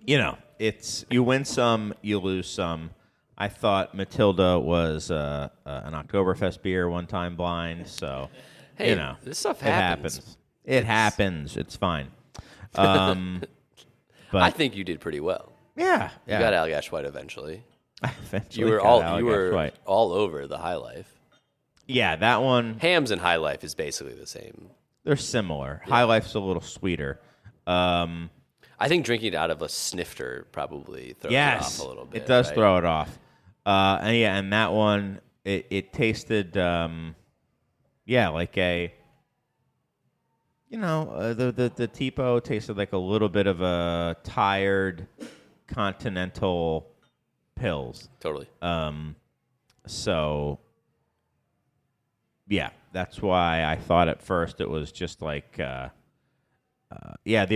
You know, it's you win some, you lose some. I thought Matilda was an Oktoberfest beer one time blind, so
Hey,
you know,
this stuff
it
happens.
It happens. It's fine. But
I think you did pretty well.
yeah,
You got Allagash White eventually.
Eventually
You were
got Allagash White.
all over the High Life.
Yeah, that one.
Hams and High Life is basically the same.
They're similar. High Life's a little sweeter.
I think drinking it out of a snifter probably throws it off a little bit.
It does
right?
throw it off. And that one, it tasted, like a, the Tipo tasted like a little bit of a tired continental pills.
Totally.
So, yeah, that's why I thought at first it was just like, the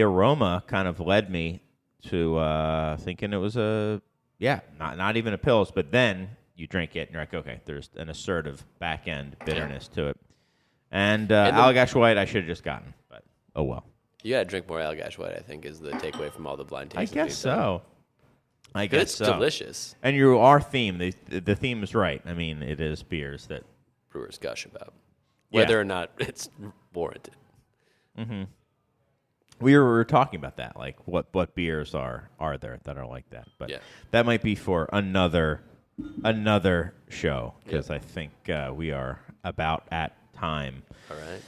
aroma kind of led me to thinking it was not even a pills, but then you drink it and you're like, okay, there's an assertive back end bitterness to it. And Allagash White I should have just gotten, but oh well.
You got to drink more Allagash White, I think, is the takeaway from all the blind
I
tasting.
guess so.
It's delicious.
And our theme, the theme is right. I mean, it is beers that
Brewers gush about.
Yeah.
Whether or not it's warranted.
Mm-hmm. We were talking about that, like what beers are there that are like that. But that might be for another show, because I think we are about at time.
All right.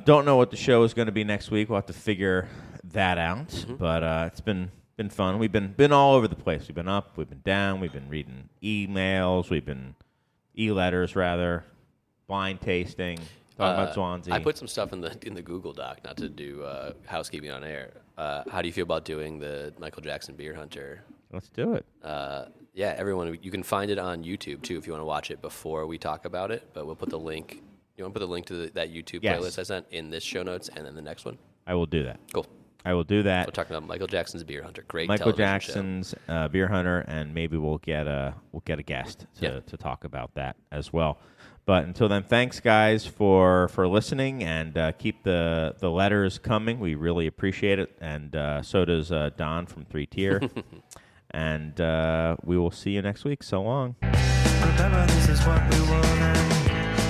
Don't know what the show is going to be next week. We'll have to figure that out.
Mm-hmm.
But it's been fun. We've been all over the place. We've been up, we've been down, we've been reading emails, we've been e-letters rather, blind tasting, talking about Swansea.
I put some stuff in the Google Doc, not to do housekeeping on air. How do you feel about doing the Michael Jackson Beer Hunter?
Let's do it.
Everyone, you can find it on YouTube too if you want to watch it before we talk about it. But we'll put the link. You want to put the link to that YouTube playlist I sent in this show notes and then the next one?
I will do that.
Cool.
I will do that.
We're talking about Michael Jackson's Beer Hunter. Great
Michael
television
Jackson's Beer Hunter, and maybe we'll get a guest to talk about that as well. But until then, thanks guys for listening, and keep the letters coming. We really appreciate it, and so does Don from 3 Tier. And we will see you next week. So long.
Remember, this is what we wanted.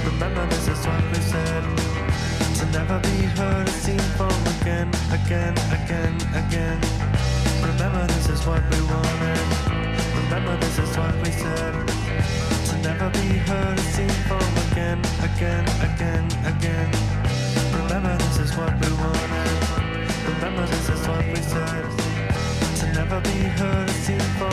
Remember, this is what we said. To never be heard or seen from again. Remember, this is what we wanted. Remember, this is what we said. To never be heard or seen from again. Remember, this is what we wanted. Remember, this is what we said. To never be heard or seen from